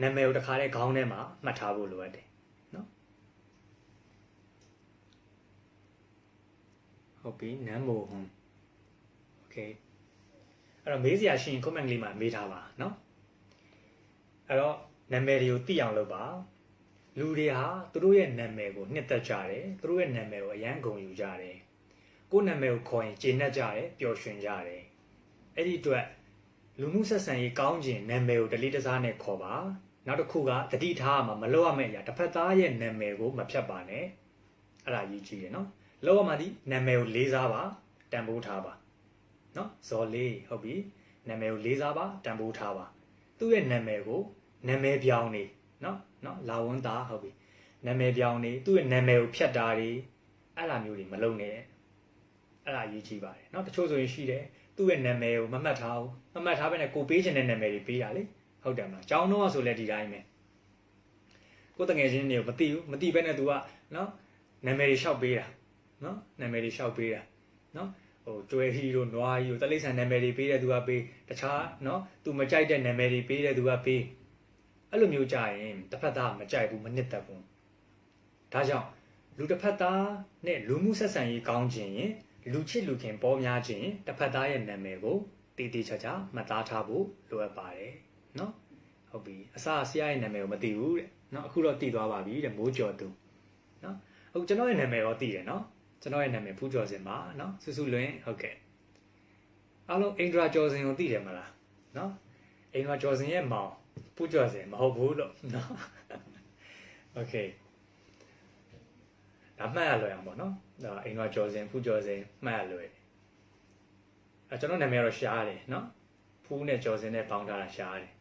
နာမည်ကိုတစ်ခါလေးခေါင်းထဲမှာမှတ်ထားဖို့လိုအပ်တယ်เนาะဟုတ်ပြီနမ်းမို့ဟွန်းโอเคအဲ့တော့မေးစရာရှိရင် comment လေးမှာမေးထားပါเนาะအဲ့တော့နာမည်တွေကိုသိအောင်လုပ်ပါလူတွေဟာသူတို့ရဲ့နာမည်ကိုနှစ်သက်ကြတယ်သူတို့ရဲ့နာမည်ကိုအယမ်းဂုဏ်ယူကြတယ်ကိုယ်နာမည်ကိုခေါ်ရင်ကျေနပ်ကြတယ်ပျော်ရွှင်ကြတယ်အဲ့ဒီအတွက်လူမှုဆက်ဆံရေးကောင်းခြင်းနာမည်ကိုတလေးတစားနဲ့ခေါ်ပါနောက်တစ်ခုကတတိထားမှာမလုပ်ရမယ့်အရာတစ်ဖက်သားရဲ့နာမည်ကိုမဖြတ်ပါနဲ့အဲ့ဒါရေးကြည့်ရနော်လောက်ရမှာဒီနာမည်ကိုလေးစားပါတန်ဖိုးထားပါနော်ဇော်လေးဟုတ်ပြီနာမည်ကိုလေးစားပါတန်ဖိုးထားပါသူ့ရဲ့နာမည်ကိုနာမည်ပြောင်းနေနော်လာဝန်းသားဟုတ်ပြီနာမည်ပြောင်းနေသူ့ရဲ့နာမည်ကိုဖြတ်တာတွေအဲ့လိုမျိုးတွေမလုပ်နဲ့အဲ့ဒါရေးကြည့်ပါတယ်เนาะတချို့ဆိုရင်ရှိတယ်သူ့ရဲ့နာမည်ကိုမမှတ်ထားဘူးမမှတ်ထားဘဲနဲ့ကိုပေးချင်တဲ့နာမည်တွေပေးတာလေဟုတ်တယ်မလားကျောင်းတော့ဆိုလဲဒီတိုင်းပဲကိုတငယ်ချင်းတွေကိုမသိဘူးမသိဘဲနဲ့ तू ကเนาะနာမည်တွေလျှောက်ပေးတာเนาะနာမည်တွေလျှောက်ပေးတာเนาะဟိုကျွဲဟီတို့နွားဟီတို့တလိษံနာမည်တွေပေးတဲ့ तू ကပေးတခြားเนาะ तू မကြိုက်တဲ့နာမည်တွေပေးတဲ့ तू ကပေးအဲ့လိုမျိုးကြရင်တစ်ဖက်သားမကြိုက်ဘူးမနစ်သက်ဘူးဒါကြောင့်လူတစ်ဖက်သားနဲ့လူမှုဆက်ဆံရေးကောင်းခြင်းရင်လူချစ်လူခင်ပေါ်များခြင်းတစ်ဖက်သားရဲ့နာမည်ကိုတည်တည်ချာချာမှတ်သားထားဖို့လိုအပ်ပါတယ်เนาะဟုတ်ပြီအစဆရာရဲ့နာမည်ကိုမသိဘူးတဲ့เนาะအခုတော့သိသွားပါပြီတဲ့မိုးကျော်သူเนาะဟုတ်ကျွန်တော်ရဲ့နာမည်ရောသိတယ်เนาะကျွန်တော်ရဲ့နာမည်ဖူးကျော်စင်ပါเนาะစုစုလွင်ဟုတ်ကဲ့အားလုံးအင်ဒရာကျော်စင်ကိုသိတယ်မလားเนาะအင်ဒရာကျော်စင်ရဲ့မောင်ဖူးကျော်စင်မဟုတ်ဘူးလို့เนาะโอเคဒါမှတ်ရလွယ်အောင်ပေါ့နော်ဒါအိမ်ကကြော်စင်ဖူးကြော်စင်မှတ်ရလွယ်ကျွန်တော်နာမည်တော့ရှားတယ်နော်ဖူးနဲ့ကြော်စင်နဲ့ပေါင်းထားတာရှားတယ်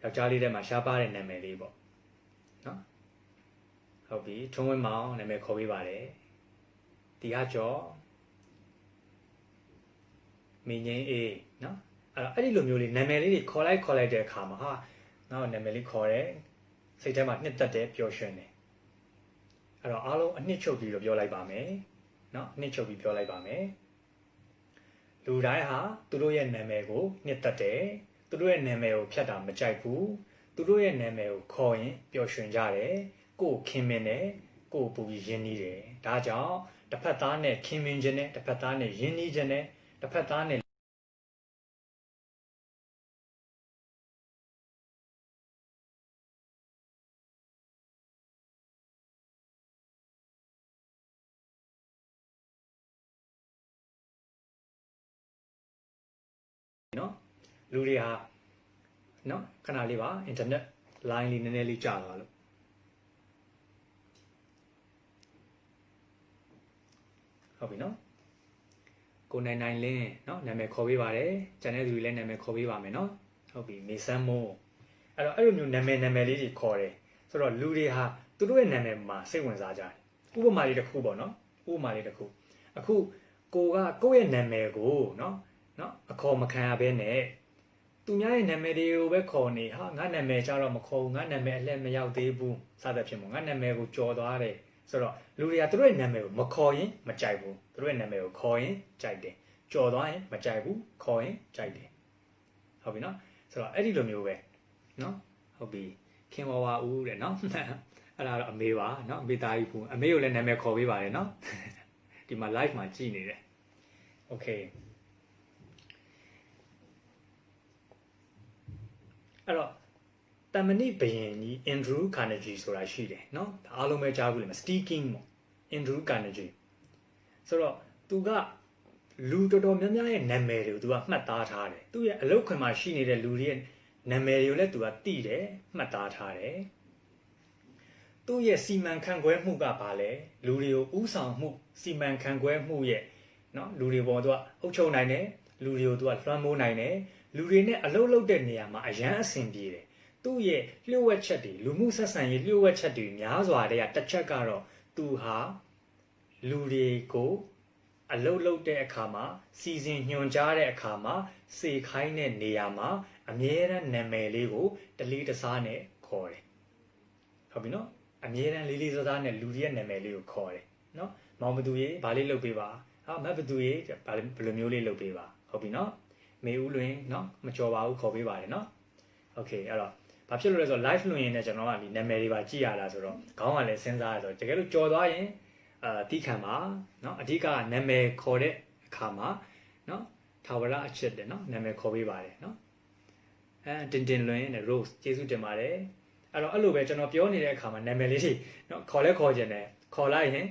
ယောက်ျားလေးထဲမှာရှားပါတဲ့နာမည်လေးပေါ့နော်ဟုတ်ပြီထုံးဝင်းမောင်နာမည်ခေါ်ပေးပါတယ်တီဟာကျော်မင်းငင်းအေးနော်အဲ့ဒီလိုမျိုးလေးနာမည်လေးတွေခေါ်လိုက်တဲ့အခါမှာဟာနောက်နာမည်လေးခေါ်တယ်စိတ်ထဲမှာနှစ်သက်တယ်ပျော်ရွှင်တယ်အဲ့တော့အားလုံးအနှစ်ချုပ်ပြီးတော့ပြောလိုက်ပါမယ်เนาะအနှစ်ချုပ်ပြီးပြောလိုက်ပါမယ်လူတိုင်းဟာသူတို့ရဲ့နာမည်ကိုနှစ်သက်တယ်သူတို့ရဲ့နာမည်ကိုဖြတ်တာမကြိုက်ဘူးသူတို့ရဲ့နာမည်ကိုခေါ်ရင်ပျော်ရွှင်ကြတယ်ကိုယ်ခင်မင်တယ်ကိုယ်ပူပြီးရင်းနှီးတယ်ဒါကြောင့်တစ်ဖက်သားနဲ့ခင်မင်ခြင်းနဲ့တစ်ဖက်သားနဲ့ရင်းနှီးခြင်းနဲ့တစ်ဖက်သားနဲ့ နော်လူတွေဟာနော်ခဏလေးပါ internet line လေးနည်းနည်းလေးကြာသွားလို့ဟုတ်ပြီနော်ကိုနိုင်နိုင်လင်းနော်နာမည်ခေါ်ပေးပါတယ်ကျန်တဲ့သူတွေလည်းနာမည်ခေါ်ပေးပါမယ်နော်ဟုတ်ပြီမေဆန်းမိုးအဲ့လိုမျိုးနာမည်လေးတွေခေါ်တယ်ဆိုတော့လူတွေဟာသူတို့ရဲ့နာမည်မှာစိတ်ဝင်စားကြတယ်ဥပမာလေးတစ်ခုပေါ့နော်ဥပမာလေးတစ်ခုအခုကိုကကိုယ့်ရဲ့နာမည်ကိုနော်အခေါ်မခံရဘဲနဲ့သူများရဲ့နာမည်တွေကိုပဲခေါ်နေဟာငါနာမည်ကြတော့မခေါ်ဘူးငါနာမည်အလှည့်မရောက်သေးဘူးစသဖြင့်ပေါ့ငါနာမည်ကိုကြော်သွားတယ်ဆိုတော့လူတွေကသူတို့ရဲ့နာမည်ကိုမခေါ်ရင်မကြိုက်ဘူးသူတို့ရဲ့နာမည်ကိုခေါ်ရင်ကြိုက်တယ်ကြော်သွားရင်မကြိုက်ဘူးခေါ်ရင်ကြိုက်တယ်ဟုတ်ပြီနော်ဆိုတော့အဲ့ဒီလိုမျိုးပဲနော်ဟုတ်ပြီခင်ဝါဝါဦးတဲ့နော်အဲ့ဒါတော့အမေပါနော်အမေသားကြီးဘူးအမေကိုလည်းနာမည်ခေါ်ပေးပါတယ်နော်ဒီမှာ live မှာကြည်နေတယ် okay အဲ့တော့တမဏိဘယင်ကြီး Andrew Carnegie ဆိုတာရှိတယ်เนาะအားလုံးပဲကြားဘူးလေမ Speaking ပေါ့ Andrew Carnegie ဆိုတော့သူကလူတော်တော်များများရဲ့နာမည်တွေကိုသူကမှတ်သားထားတယ်သူရဲ့အလုပ်ခွင်မှာရှိနေတဲ့လူတွေရဲ့နာမည်တွေကိုလည်းသူကသိတယ်မှတ်သားထားတယ်သူ့ရဲ့စီမံခန့်ခွဲမှုကဘာလဲလူတွေကိုဥဆောင်မှုစီမံခန့်ခွဲမှုရဲ့เนาะလူတွေပေါ်သူကအုပ်ချုပ်နိုင်တယ်လူတွေကိုသူကလွှမ်းမိုးနိုင်တယ်လူတွေနဲ့အလုပ်လုပ်တဲ့နေရာမှာအရန်အဆင်ပြေတယ်သူ့ရဲ့လျှို့ဝှက်ချက်တွေလူမှုဆက်ဆံရေးလျှို့ဝှက်ချက်တွေများစွာတဲ့တစ်ချက်ကတော့သူဟာလူတွေကိုအလုပ်လုပ်တဲ့အခါမှာစီစဉ်ညွှန်ကြားတဲ့အခါမှာစေခိုင်းတဲ့နေရာမှာအမြဲတမ်းနာမည်လေးကိုတလေးတစားနဲ့ခေါ်တယ်ဟုတ်ပြီနော်အမြဲတမ်းလေးလေးစားစားနဲ့လူတွေရဲ့နာမည်လေးကိုခေါ်တယ်နော်မောင်ဘသူရေးဘာလေးလုပ်ပေးပါဟာမတ်ဘသူရေးဘာလေးဘယ်လိုမျိုးလေးလုပ်ပေးပါဟုတ်ပြီနော်မေဦးလွင်နော်မကြော်ပါဘူးခေါ်ပေးပါတယ်နော်โอเคအဲ့တော့ဘာဖြစ်လို့လဲဆိုတော့ live လွှင့်ရင်းနဲ့ကျွန်တော်ကဒီနာမည်တွေပါကြည့်ရတာဆိုတော့ခေါင်းကလည်းစဉ်းစားရဆိုတော့တကယ်လို့ကြော်သွားရင်တီးခံပါเนาะအဓိကနာမည်ခေါ်တဲ့အခါမှာเนาะထာဝရအချက်တဲ့เนาะနာမည်ခေါ်ပေးပါတယ်เนาะတင်လွင်နဲ့ Rose ကျေးဇူးတင်ပါတယ်အဲ့တော့အဲ့လိုပဲကျွန်တော်ပြောနေတဲ့အခါမှာနာမည်လေးတွေเนาะခေါ်လဲခေါ်ခြင်းနဲ့ခေါ်လိုက်ရင်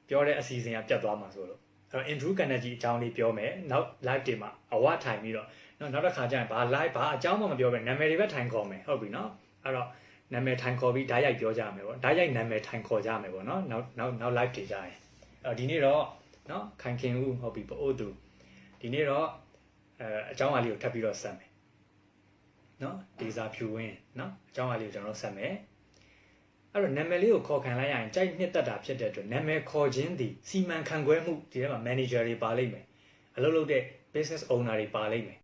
ပြောတဲ့အစီအစဉ်ကပြတ်သွားမှာဆိုလို့အဲ့တော့ Andrew Carnegie အကြောင်းလေးပြောမယ်နောက် live တွေမှာအဝထိုင်ပြီးတော့နောက်တစ်ခါကျရင်ဘာ live ဘာအကြောင်းမှမပြောပဲနာမည်တွေပဲထိုင်ခေါ်မယ်ဟုတ်ပြီเนาะအဲ့တော့နာမည်ထိုင်ခေါ်ပြီးဓာတ်ရိုက်ပြောကြမယ်ပေါ့ဓာတ်ရိုက်နာမည်ထိုင်ခေါ်ကြမယ်ပေါ့နော်နောက် live တွေကြရင်ဒီနေ့တော့เนาะခိုင်ခင်ဦးဟုတ်ပြီပို့သူဒီနေ့တော့အကြောင်းအရာလေးကိုထပ်ပြီးတော့ဆက်မယ်เนาะဒေစာဖြူဝင်းเนาะအကြောင်းအရာလေးကိုကျွန်တော်ဆက်မယ်အဲ့တော့နာမည်လေးကိုခေါ်ခံလိုက်ရရင်ကြိုက်နှစ်သက်တာဖြစ်တဲ့အတွက်နာမည်ခေါ်ခြင်းဒီစီမံခန့်ခွဲမှုဒီထဲမှာ manager တွေပါလိမ့်မယ်အလုပ်လုပ်တဲ့ business owner တွေပါလိမ့်မယ်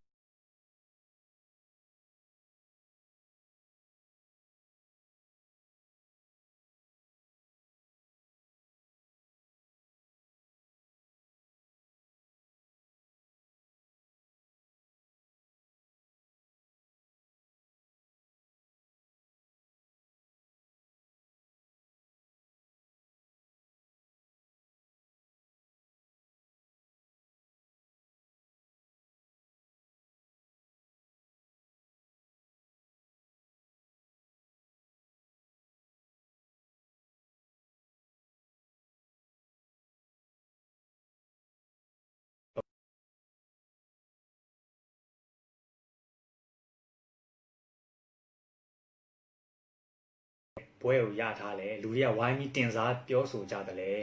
ဘွဲကိုရထားလဲလူတွေကဝိုင်းပြီးတင်စားပြောဆိုကြတယ်လေ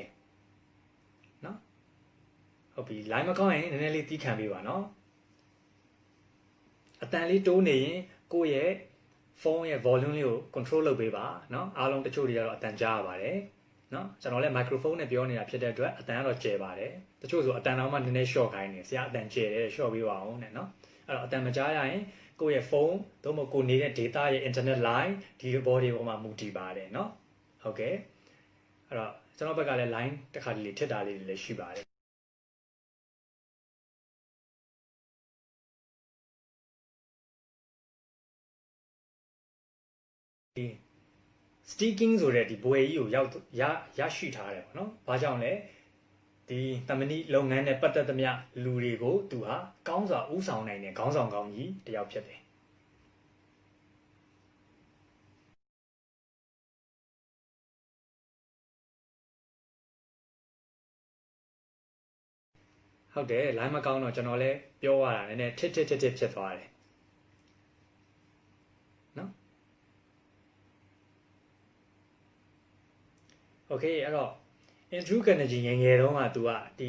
နော်ဟုတ်ပြီ line မကောင်းရင်နည်းနည်းလေးတီးခံပေးပါနော်အတန်လေးတိုးနေရင်ကိုယ့်ရဲ့ဖုန်းရဲ့ volume လေးကို control လုပ်ပေးပါနော်အားလုံးတချို့တွေကတော့အတန်ကြားရပါတယ်နော်ကျွန်တော်လည်း microphone နဲ့ပြောနေတာဖြစ်တဲ့အတွက်အတန်ကတော့ကျယ်ပါတယ်တချို့ဆိုအတန်တော့မှနည်းနည်း short ခိုင်းနေဆရာအတန်ကျယ်တယ် short ပေးပါအောင်နဲ့နော်အဲ့တော့အတန်မကြားရရင်ကိုယ့်ရဲ့ဖုန်းသို့မဟုတ်ကိုနေတဲ့ data ရဲ့ internet line ဒီဘော်တွေပေါ်မှာမူတည်ပါတယ်เนาะဟုတ်ကဲ့အဲ့တော့ကျွန်တော်ဘက်ကလည်း line တစ်ခါတလေထစ်တာလေးတွေလည်းရှိပါတယ်ဒီ sticking ဆိုတဲ့ဒီဘွယ်ကြီးကိုရရှိထားတယ်ပေါ့နော်ဘာကြောင့်လဲဒီတမဏိလုပ်ငန်းနဲ့ပတ်သက်သမျှလူတွေကိုသူဟာကောင်းစွာဥဆောင်နိုင်တဲ့ခေါင်းဆောင်ကောင်းကြီးတစ်ယောက်ဖြစ်တယ် ဟုတ်တယ် line မကောင်းတော့ကျွန်တော်လည်းပြောရတာနည်းနည်းထစ်ဖြစ်သွားတယ်နော် Okay အဲ့တော့ Andrew Carnegie ငယ်တုန်းက तू ကဒီ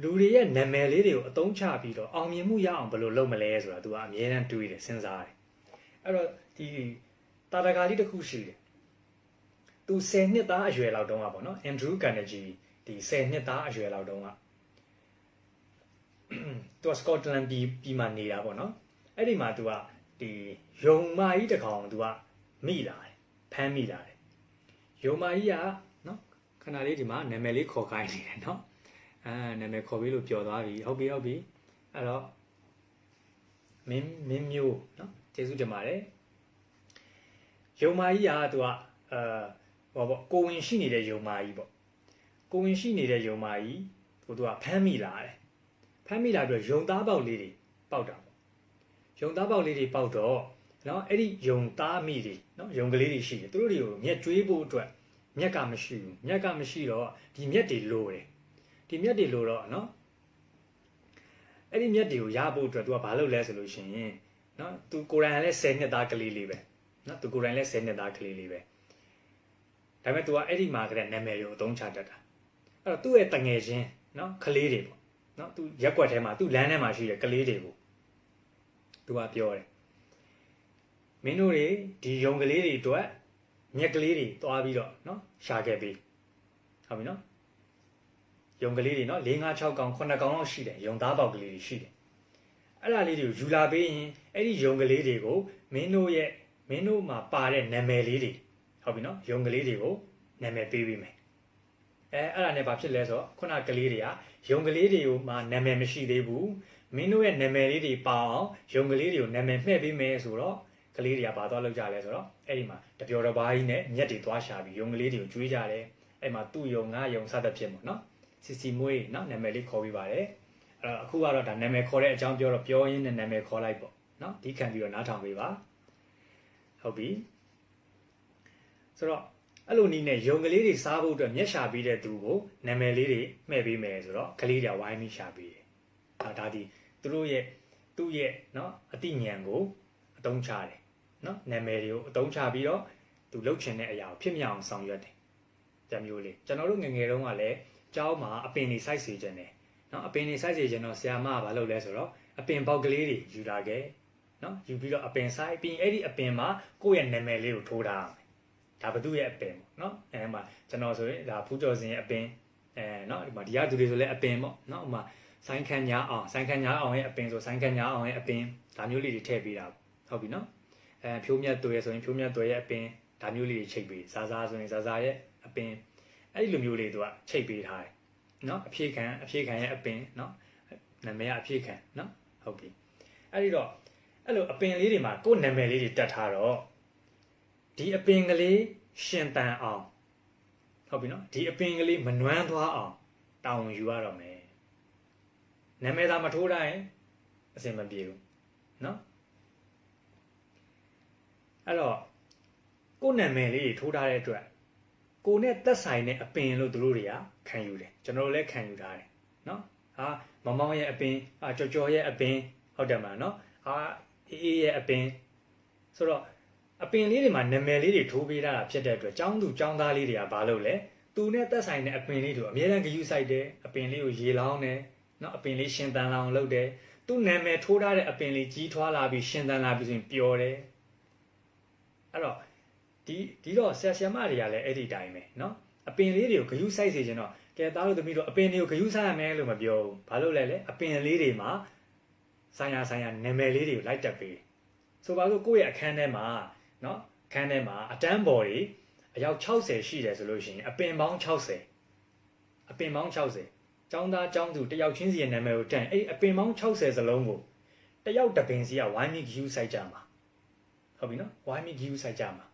လူတွေရဲ့နာမည်လေးတွေကိုအသုံးချပြီးတော့အောင်မြင်မှုရအောင်ဘယ်လိုလုပ်မလဲဆိုတာ तू ကအမြဲတမ်းတွေးတယ်စဉ်းစားတယ်အဲ့တော့ဒီတာတကာလေးတစ်ခုရှိတယ် तू 10နှစ်သားအရွယ်လောက်တုန်းကပေါ့နော် Andrew Carnegie ဒီ10နှစ်သားအရွယ်လောက်တုန်းက तू စကော့တလန်ပြည်မှာနေတာပေါ့နော်အဲ့ဒီမှာ तू ကဒီယုံမာကြီးတစ်ကောင် तू ကမိလာတယ်ဖမ်းမိလာတယ်ယုံမာကြီးကနော်ခဏလေးဒီမှာနာမည်လေးခေါ်ခိုင်းနေတယ်နော်နာမည်ခေါ်ပြီးလို့ပြောသွားပြီဟုတ်ပြီအဲ့တော့မင်းမျိုးနော်ကျေးဇူးတင်ပါတယ်ယုံမာကြီးက तू ကဟောပေါ့ကိုဝင်ရှိနေတဲ့ယုံမာကြီးပေါ့ကိုဝင်ရှိနေတဲ့ယုံမာကြီး သူကဖမ်းမိလာတယ်ဖမ်းမိလာပြီးတော့ယုံသားပေါက်လေးတွေပေါက်တာပေါ့ယုံသားပေါက်လေးတွေပေါက်တော့နော်အဲ့ဒီယုံသားမိတွေနော်ယုံကလေးတွေရှိတယ်သူတို့တွေကိုမြက်ကျွေးဖို့အတွက်မြက်ကမရှိဘူးမြက်ကမရှိတော့ဒီမြက်တွေလိုတယ်ဒီမြက်တွေလိုတော့နော်အဲ့ဒီမြက်တွေကိုရဖို့အတွက် तू ကဘာလုပ်လဲဆိုလို့ရှိရင်နော် तू ကိုယ်တိုင်လည်း10နှစ်သားကလေးလေးပဲနော် तू ကိုယ်တိုင်လည်း10နှစ်သားကလေးလေးပဲဒါပေမဲ့ तू ကအဲ့ဒီမှာကတည်းကနာမည်တွေကိုအသုံးချတတ်တာအဲ့တော့သူ့ရဲ့တငယ်ချင်းနော်ကလေးတွေပေါ့နော် तू ရက်ွက်ထဲမှာ तू လမ်းထဲမှာရှိတဲ့ကလေးတွေကို तू ကပြောတယ်မင်းတို့တွေဒီယုံကလေးတွေအတွက်မြက်ကလေးတွေတွားပြီးတော့နော်ရှာခဲ့ပြီဟုတ်ပြီနော်ယုံကလေးတွေနော်4 5 6ကောင်9ကောင်လောက်ရှိတယ်ယုံသားပေါက်ကလေးတွေရှိတယ်အဲ့ဒါလေးတွေကိုယူလာပေးရင်အဲ့ဒီယုံကလေးတွေကိုမင်းတို့မှာပါတဲ့နာမည်လေးတွေဟုတ်ပြီနော်ယုံကလေးတွေကိုနာမည်ပေးပြီးမယ်အဲ့ဒါနဲ့ဘာဖြစ်လဲဆိုတော့ခုနကလေးတွေကယုံကလေးတွေကိုမှနာမည်မရှိသေးဘူးမင်းတို့ရဲ့နာမည်လေးတွေပါအောင်ယုံကလေးတွေကိုနာမည်မှဲ့ပေးမယ်ဆိုတော့ကလေးတွေကဘာသွားလုပ်ကြလဲဆိုတော့အဲ့ဒီမှာတပျော်တစ်ပါးကြီးနဲ့မြက်တွေသွားရှာပြီးယုံကလေးတွေကိုကျွေးကြတယ်အဲ့မှာသူ့ယုံငါယုံစသဖြင့်ပေါ့နော်စီစီမွေးနော်နာမည်လေးခေါ်ပြီးပါတယ်အဲ့တော့အခုကတော့ဒါနာမည်ခေါ်တဲ့အကြောင်းပြောရင်းနဲ့နာမည်ခေါ်လိုက်ပေါ့နော်ဒီခံပြီးတော့နားထောင်ပေးပါဟုတ်ပြီဆိုတော့အဲ့လိုနည်းနဲ့ယုံကလေးတွေစားဖို့အတွက်မျက်ရှာပြီးတဲ့သူကိုနာမည်လေးတွေမှဲ့ပေးမယ်ဆိုတော့ကလေးတွေဝိုင်းပြီးရှာပြီးတယ်ဒါဒီသူ့ရဲ့နော်အတိညာဏ်ကိုအသုံးချတယ်နော်နာမည်တွေကိုအသုံးချပြီးတော့သူလှုပ်ချင်တဲ့အရာကိုဖြစ်မြောက်အောင်ဆောင်ရွက်တယ်ကြမျိုးလေးကျွန်တော်တို့ငယ်ငယ်တုန်းကလည်းကျောင်းမှာအပင်တွေစိုက်စေခြင်းတယ်နော်အပင်တွေစိုက်စေခြင်းတော့ဆရာမကဘာလုပ်လဲဆိုတော့အပင်ပေါက်ကလေးတွေယူလာခဲ့နော်ယူပြီးတော့အပင်စိုက်ပြီးအဲ့ဒီအပင်မှာကိုယ့်ရဲ့နာမည်လေးကိုထိုးထားဒါဘသူရဲ့အပင်ပေါ့နော်အဲ့မှာကျွန်တော်ဆိုရင်ဒါဖူးကျော်စင်ရဲ့အပင်နော်ဒီမှာဒီကသူတွေဆိုလဲအပင်ပေါ့နော်ဥမာဆိုင်းခန်းညာအောင်ရဲ့အပင်ဆိုဆိုင်းခန်းညာအောင်ရဲ့အပင်ဒါမျိုးလေးတွေထည့်ပေးတာဟုတ်ပြီနော်ဖြိုးမြတ်သွဲဆိုရင်ဖြိုးမြတ်သွဲရဲ့အပင်ဒါမျိုးလေးတွေချိတ်ပေးဇာဇာဆိုရင်ဇာဇာရဲ့အပင်အဲ့ဒီလိုမျိုးလေးသူကချိတ်ပေးထားတယ်နော်အဖြည့်ခံရဲ့အပင်နော်နာမည်ကအဖြည့်ခံနော်ဟုတ်ပြီအဲ့ဒီတော့အဲ့လိုအပင်လေးတွေမှာကိုယ်နာမည်လေးတွေတက်ထားတော့ဒီအပင်ကလေးရှင်တန်အောင်ဟုတ်ပြီနော်ဒီအပင်ကလေးမနွမ်းသွားအောင်တောင်းယူရတော့မယ်နာမည်သာမထိုးတိုင်းအဆင်မပြေဘူးနော်အဲ့တော့ကိုယ်နာမည်လေးတွေထိုးထားတဲ့အတွက်ကိုနဲ့သက်ဆိုင်တဲ့အပင်လို့သူတို့တွေကခံယူတယ်ကျွန်တော်တို့လည်းခံယူထားတယ်နော်ဟာမောင်မောင်ရဲ့အပင်ကြော်ကြော်ရဲ့အပင်ဟုတ်တယ်မလားနော်ဟာအေးရဲ့အပင်ဆိုတော့အပင်လေးတွေမှာနာမည်လေးတွေထိုးပေးတာဖြစ်တဲ့အတွက်ចောင်းသူចောင်းသားလေးတွေကဘာလုပ်လဲသူနဲ့သက်ဆိုင်တဲ့အပင်လေးတို့အများအားဂရုစိုက်တယ်အပင်လေးကိုရေလောင်းတယ်နော်အပင်လေးရှင်သန်လောင်လုပ်တယ်သူနာမည်ထိုးထားတဲ့အပင်လေးကြီးထွားလာပြီးရှင်သန်လာပြီးဆိုရင်ပျော်တယ်အဲ့တော့ဒီတော့ဆရာမတွေကလည်းအဲ့ဒီတိုင်းပဲเนาะအပင်လေးတွေကိုဂရုစိုက်စေချင်တော့ကဲသားတို့သမီးတို့အပင်တွေကိုဂရုစိုက်ရမယ်လို့မပြောဘူးဘာလို့လဲအပင်လေးတွေမှာဆိုင်ရာနာမည်လေးတွေကိုလိုက်တက်ပေးဆိုပါစို့ကိုယ့်ရဲ့အခန်းထဲမှာเนาะအခန်းထဲမှာအတန်းပေါ်တွေအယောက်60ရှိတယ်ဆိုလို့ရှိရင်အပင်ပေါင်း60ចောင်းသားចောင်းသူတယောက်ချင်းစီရဲ့နာမည်ကိုတန်းအဲ့အပင်ပေါင်း60စလုံးကိုတယောက်တပင်စီကဝိုင်းမိဂရုစိုက်ကြမှာဟုတ်ပြီเนาะဝိုင်းမိဂရုစိုက်ကြမှာ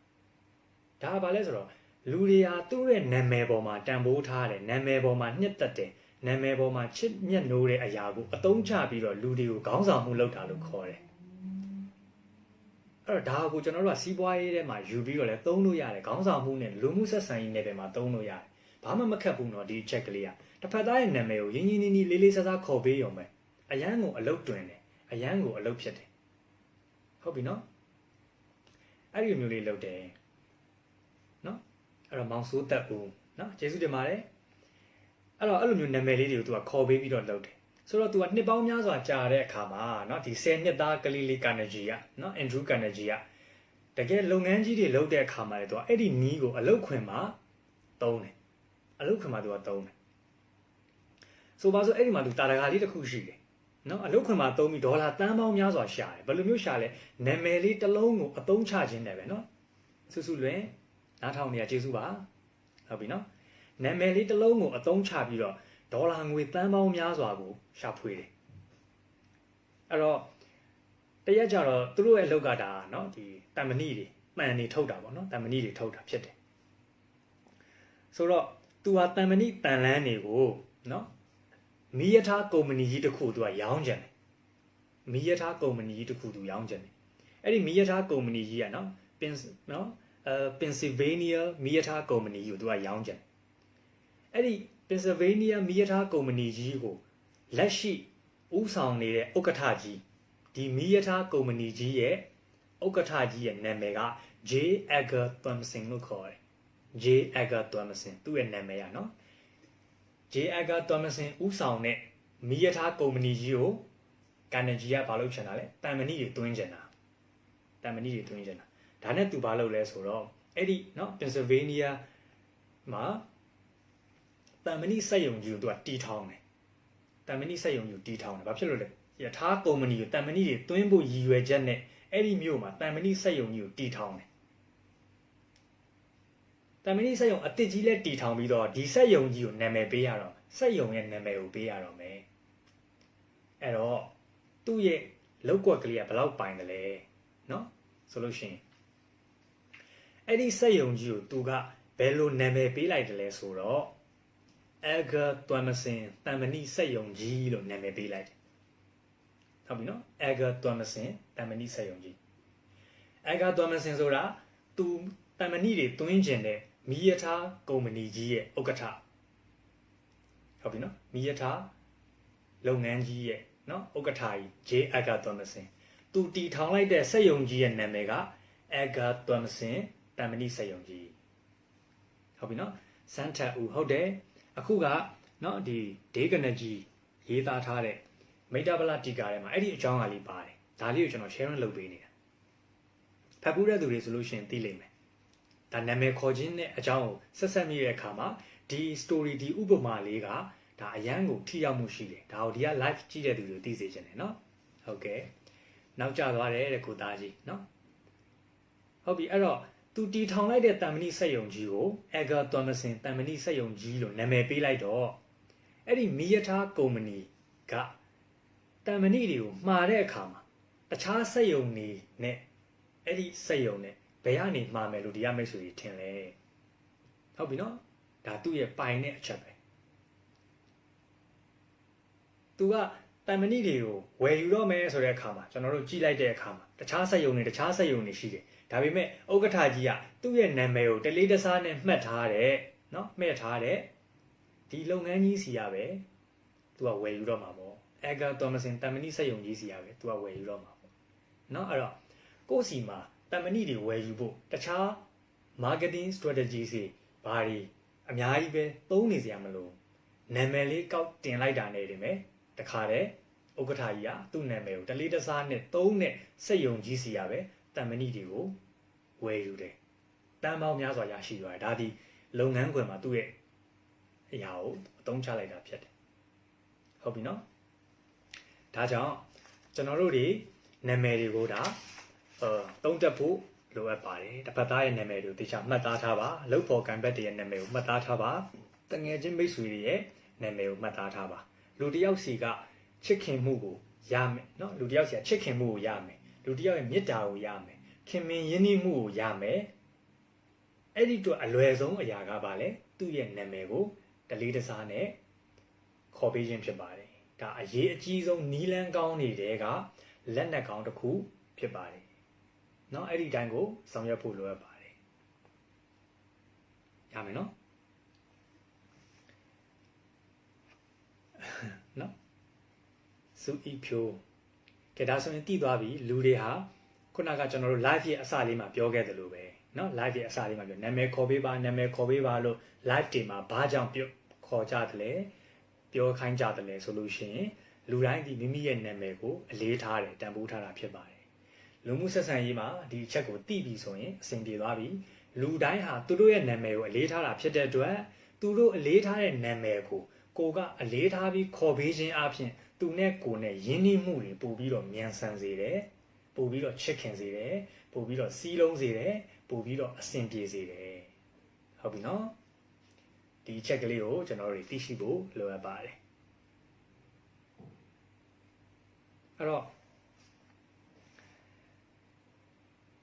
ဒါကဘာလဲဆိုတော့လူတွေဟာသူ့ရဲ့နာမည်ပေါ်မှာတန်ဖိုးထားတယ်နာမည်ပေါ်မှာနှစ်သက်တယ်နာမည်ပေါ်မှာချစ်မြတ်နိုးတဲ့အရာကိုအသုံးချပြီးတော့လူတွေကိုခေါင်းဆောင်မှုလုပ်တာလို့ခေါ်တယ်အဲ့တော့ဒါကိုကျွန်တော်တို့ကစီးပွားရေးထဲမှာယူပြီးတော့လည်းသုံးလို့ရတယ်ခေါင်းဆောင်မှုနဲ့လူမှုဆက်ဆံရေးနယ်ပယ်မှာသုံးလို့ရတယ်ဘာမှမခက်ဘူးเนาะဒီ check ကလေးက တစ်ဖက်သားရဲ့နာမည်ကိုရင်းရင်းနှီးနှီးလေးလေးစားစားခေါ်ပေးရုံပဲအရန်ကိုအလုတ်တွင်တယ်အရန်ကိုအလုတ်ဖြစ်တယ်ဟုတ်ပြီနော်အဲ့ဒီမျိုးလေးလုပ်တယ်နော်အဲ့တော့မောင်စိုးတက်ဦးနော်ကျေးဇူးတင်ပါတယ်အဲ့တော့အဲ့လိုမျိုးနာမည်လေးတွေကို तू ခေါ်ပေးပြီးတော့လုပ်တယ်ဆိုတော့ तू နှစ်ပေါင်းများစွာကြာတဲ့အခါမှာနော်ဒီ10နှစ်သားကလေးလေးကာနဂျီကနော်အန်ဒရူးကာနဂျီကတကယ်လုပ်ငန်းကြီးတွေလုပ်တဲ့အခါမှာလေ तू အဲ့ဒီနီးကိုအလုတ်ခွင်မှာသုံးတယ်အလုတ်ခွင်မှာ तू သုံးတယ်ဆိုပါစို့အဲ့ဒီမှာ तू တာတကာလေးတစ်ခုရှိတယ်နော်အလုတ်ခွင်မှာသုံးပြီးဒေါ်လာတန်းပေါင်းများစွာရှာတယ်ဘယ်လိုမျိုးရှာလဲနာမည်လေးတစ်လုံးကိုအသုံးချခြင်းတယ်ပဲနော်စုစုလွင်နားထောင်နေရကျေးဇူးပါဟုတ်ပြီနော်နာမည်လေးတစ်လုံးကိုအသုံးချပြီးတော့ဒေါ်လာငွေတန်းပေါင်းများစွာကိုရှာဖွေတယ်အဲ့တော့တရက်ကြတော့သူတို့ရဲ့အလုပ်ကဒါနော်ဒီတံမဏိတွေမှန်နေထုတ်တာပေါ့နော်တံမဏိတွေထုတ်တာဖြစ်တယ်ဆိုတော့ तू ဟာတံမဏိတန်လန်းတွေကိုနော်မီးရထားကုမ္ပဏီကြီးတစ်ခု तू ကရောင်းကြတယ်မီးရထားကုမ္ပဏီကြီးတစ်ခု तू ရောင်းကြတယ်အဲ့ဒီမီးရထားကုမ္ပဏီကြီးကနော်ပင်ဆယ်ဗေးနီးယားမီးရထားကုမ္ပဏီကို तू ကရောင်းကြတယ်အဲ့ဒီပင်ဆယ်ဗေးနီးယားမီးရထားကုမ္ပဏီကြီးကိုလက်ရှိဥဆောင်နေတဲ့ဥက္ကဋ္ဌကြီးဒီမီးရထားကုမ္ပဏီကြီးရဲ့ဥက္ကဋ္ဌကြီးရဲ့နာမည်က J. Edgar Thompson လို့ခေါ်တယ် J. Edgar Thompson သူ့ရဲ့နာမည်ရနော် J. Edgar Thompson ဥဆောင်တဲ့မီးရထားကုမ္ပဏီကြီးကိုကာနဂျီကဘာလုပ်ချင်တာလဲတံမဏိတွေတွင်းချင်တာတံမဏိတွေတွင်းချင်တာဒါနဲ့သူဘာလုပ်လဲဆိုတော့အဲ့ဒီနော်ပင်ဆယ်ဗေးနီးယားမှာတံမဏိစက်ရုံကြီးကိုသူကတီထောင်တယ်တံမဏိစက်ရုံကြီးကိုတီထောင်တယ်ဘာဖြစ်လို့လဲရထားကုမ္ပဏီကိုတံမဏိတွေတွင်းဖို့ရည်ရွယ်ချက်နဲ့အဲ့ဒီမြို့မှာတံမဏိစက်ရုံကြီးကိုတီထောင်တယ်တံမဏိစက်ရုံအတစ်ကြီးလဲတီထောင်ပြီးတော့ဒီစက်ရုံကြီးကိုနာမည်ပေးရတော့စက်ရုံရဲ့နာမည်ကိုပေးရတော့မယ်အဲ့တော့သူ့ရဲ့လောက်ကွက်ကလေးကဘယ်လောက်ပိုင်တယ်လဲနော်ဆိုလို့ရှိရင်အဲ့ဒီစက်ရုံကြီးကိုသူကဘယ်လိုနာမည်ပေးလိုက်တယ်လဲဆိုတော့ Edgar Thompson တံမဏိစက်ရုံကြီးလို့နာမည်ပေးလိုက်တယ်ဟုတ်ပြီနော် Edgar Thompson တံမဏိစက်ရုံကြီး Edgar Thompson ဆိုတာသူတံမဏိတွေတွင်းကျင်တဲ့မီးရထားကုမ္ပဏီကြီးရဲ့ဥက္ကဋ္ဌဟုတ်ပြီနော်မီးရထားလုပ်ငန်းကြီးရဲ့နော်ဥက္ကဋ္ဌကြီး J. Edgar Thompson သူတီထောင်လိုက်တဲ့စက်ရုံကြီးရဲ့နာမည်က Edgar Thompson တံမဏိစက်ရုံကြီးဟုတ်ပြီနော်စမ်းထက်ဦးဟုတ်တယ်အခုကနော်ဒီဒေးကနကြီးရေးသားထားတဲ့မိတ္တပလတီကာထဲမှာအဲ့ဒီအကြောင်းအရာလေးပါတယ်ဒါလေးကိုကျွန်တော် sharing လုပ်ပေးနေတာဖတ်ပူးတဲ့သူတွေဆိုလို့ရှိရင်သိလိမ့်မယ်ဒါနာမည်ခေါ်ခြင်းနဲ့အကြောင်းကိုဆက်ဆက်မိတဲ့အခါမှာဒီ story ဒီဥပမာလေးကဒါအရန်ကိုထိရောက်မှုရှိတယ်ဒါကိုဒီက live ကြည့်တဲ့သူတွေသိစေချင်တယ်နော်ဟုတ်ကဲ့နောက်ကျသွားတယ်တဲ့ကိုသားကြီးနော်ဟုတ်ပြီအဲ့တော့သူတီထောင်လိုက်တဲ့တံမဏိစက်ရုံကြီးကို Edgar Thompson တံမဏိစက်ရုံကြီးလို့နာမည်ပေးလိုက်တော့အဲ့ဒီမီးရထားကုမ္ပဏီကတံမဏိတွေကိုမှားတဲ့အခါမှာတခြားစက်ရုံတွေနဲ့အဲ့ဒီစက်ရုံနဲ့ဘယ်ကနေမှားမယ်လို့ဒီကမိတ်ဆွေတွေထင်လဲဟုတ်ပြီနော်ဒါသူ့ရဲ့ပိုင်တဲ့အချက်ပဲသူကတံမဏိတွေကိုဝယ်ယူတော့မယ်ဆိုတဲ့အခါမှာကျွန်တော်တို့ကြည့်လိုက်တဲ့အခါမှာတခြားစက်ရုံတွေရှိတယ်ဒါပေမဲ့ဥက္ကဋ္ဌကြီးကသူ့ရဲ့နာမည်ကိုတလေးတစားနဲ့မှတ်ထားတဲ့နော်မှတ်ထားတဲ့ဒီလုပ်ငန်းကြီးစီရပဲသူကဝယ်ယူတော့မှာပေါ့ Edgar Thompson တံမဏိစက်ရုံကြီးစီရပဲသူကဝယ်ယူတော့မှာပေါ့နော်အဲ့တော့ကိုယ့်စီမှာတံမဏိတွေဝယ်ယူဖို့တခြား marketing strategy စီဘာတွေအများကြီးပဲသုံးနေစရာမလိုနာမည်လေးကောက်တင်လိုက်တာနဲ့တည်းမယ်တခါတည်းဥက္ကဋ္ဌကြီးကသူ့နာမည်ကိုတလေးတစားနဲ့သုံးတဲ့စက်ရုံကြီးစီရပဲတံမဏိတွေကိုဝယ်ယူတယ်တန်ပေါင်းများစွာရရှိသွားတယ်ဒါဒီလုပ်ငန်းခွင်မှာသူ့ရဲ့အရာကိုအသုံးချလိုက်တာဖြစ်တယ်ဟုတ်ပြီနော်ဒါကြောင့်ကျွန်တော်တို့တွေနာမည်တွေကိုဒါသုံးတက်ဖို့လိုအပ်ပါတယ်တစ်ဖက်သားရဲ့နာမည်တွေကိုတခြားမှတ်သားထားပါလုပ်ဖို့ကံဘက်တွေရဲ့နာမည်ကိုမှတ်သားထားပါတငယ်ချင်းမိတ်ဆွေတွေရဲ့နာမည်ကိုမှတ်သားထားပါလူတစ်ယောက်စီကချစ်ခင်မှုကိုရမယ်နော်လူတစ်ယောက်စီကချစ်ခင်မှုကိုရမယ်လူတစ်ယောက်ရဲ့မေတ္တာကိုရမယ်ခင်မင်ရင်းနှီးမှုကိုရမယ်အဲ့ဒီတော့အလွယ်ဆုံးအရာကပါလေသူ့ရဲ့နာမည်ကိုတလေးတစားနဲ့ခေါ်ပေးခြင်းဖြစ်ပါတယ်ဒါအရေးအကြီးဆုံးနီးလန်းကောင်းနေတဲ့ကလက်နက်ကောင်းတစ်ခုဖြစ်ပါတယ်เนาะအဲ့ဒီတိုင်းကိုဆောင်ရွက်ဖို့လိုအပ်ပါတယ်ရမယ်เนาะ နော်စုဤဖြိုးကဲဒါဆိုရင်တည်သွားပြီလူတွေဟာခုနကကျွန်တော်တို့ live ရဲ့အစလေးမှာပြောခဲ့တယ်လို့ပဲနော် live ရဲ့အစလေးမှာပြောနာမည်ခေါ်ပေးပါနာမည်ခေါ်ပေးပါလို့ live တွေမှာဘာကြောင့်ခေါ်ကြတယ်လဲပြောခိုင်းကြတယ်လဲဆိုလို့ရှိရင်လူတိုင်းဒီမိမိရဲ့နာမည်ကိုအလေးထားတယ်တန်ဖိုးထားတာဖြစ်ပါတယ်လူမှုဆက်ဆံရေးမှာဒီအချက်ကိုသိပြီဆိုရင်အဆင်ပြေသွားပြီလူတိုင်းဟာသူတို့ရဲ့နာမည်ကိုအလေးထားတာဖြစ်တဲ့အတွက်သူတို့အလေးထားတဲ့နာမည်ကိုကအလေးထားပြီးခေါ်ပေးခြင်းအပြင်သူနဲ့ကိုယ်နဲ့ယဉ်ကျေးမှုတွေပို့ပြီးတော့မြန်ဆန်စေတယ်ပို့ပြီးတော့ချစ်ခင်စေတယ်ပို့ပြီးတော့စီးလုံးစေတယ်ပို့ပြီးတော့အဆင်ပြေစေတယ်ဟုတ်ပြီနော်ဒီချက်ကလေးကိုကျွန်တော်တို့သိရှိဖို့လိုအပ်ပါတယ်အဲ့တော့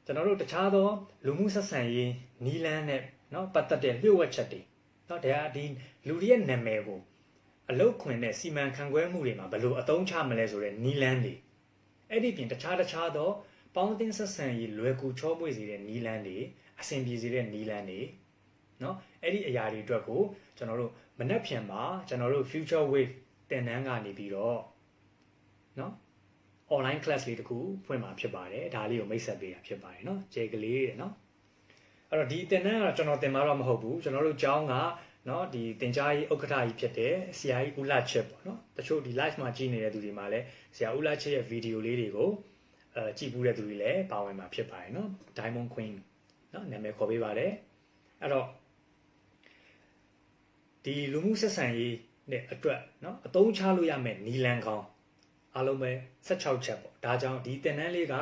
ကျွန်တော်တို့တခြားသောလူမှုဆက်ဆံရေးနီးလန်းနဲ့เนาะပတ်သက်တဲ့လျှို့ဝှက်ချက်တွေเนาะဒါဒီလူတွေရဲ့နာမည်ကိုအလုတ်ခွင်တဲ့စီမံခန့်ခွဲမှုတွေမှာဘယ်လိုအသုံးချမလဲဆိုတဲ့နီးလန်းတွေအဲ့ဒီပြင်တခြားသောပေါင်းသင်းဆက်ဆံရေးလွယ်ကူချောမွေ့စေတဲ့နီးလန်းတွေအဆင်ပြေစေတဲ့နီးလန်းတွေเนาะအဲ့ဒီအရာတွေအတွက်ကိုကျွန်တော်တို့မနှက်ဖြန်မှာကျွန်တော်တို့ future wave သင်တန်းကနေပြီးတော့เนาะonline class လေးတခုဖွင့်မှာဖြစ်ပါတယ်ဒါလေးကိုမိတ်ဆက်ပေးတာဖြစ်ပါတယ်เนาะကျေကလေးတဲ့เนาะအဲ့တော့ဒီသင်တန်းကတော့ကျွန်တော်သင်မှာတော့မဟုတ်ဘူးကျွန်တော်တို့ကျောင်းကเนาะဒီသင်ကြားရေးဥက္ကဋ္ဌကြီးဖြစ်တဲ့ဆရာကြီးဦးလှချစ်ပေါ့เนาะတချို့ဒီ live မှာကြည့်နေတဲ့သူတွေမှာလည်းဆရာဦးလှချစ်ရဲ့ဗီဒီယိုလေးတွေကိုကြည့်ဘူးတဲ့သူတွေလည်းပါဝင်မှာဖြစ်ပါတယ်เนาะ Diamond Queen เนาะနာမည်ခေါ်ပေးပါတယ်အဲ့တော့ဒီလူမှုဆက်ဆံရေးနဲ့အတွက်เนาะအသုံးချလို့ရမယ့်နီလန်ကောင်းအားလုံးပဲ16ချက်ပေါ့ဒါကြောင့်ဒီသင်တန်းလေးက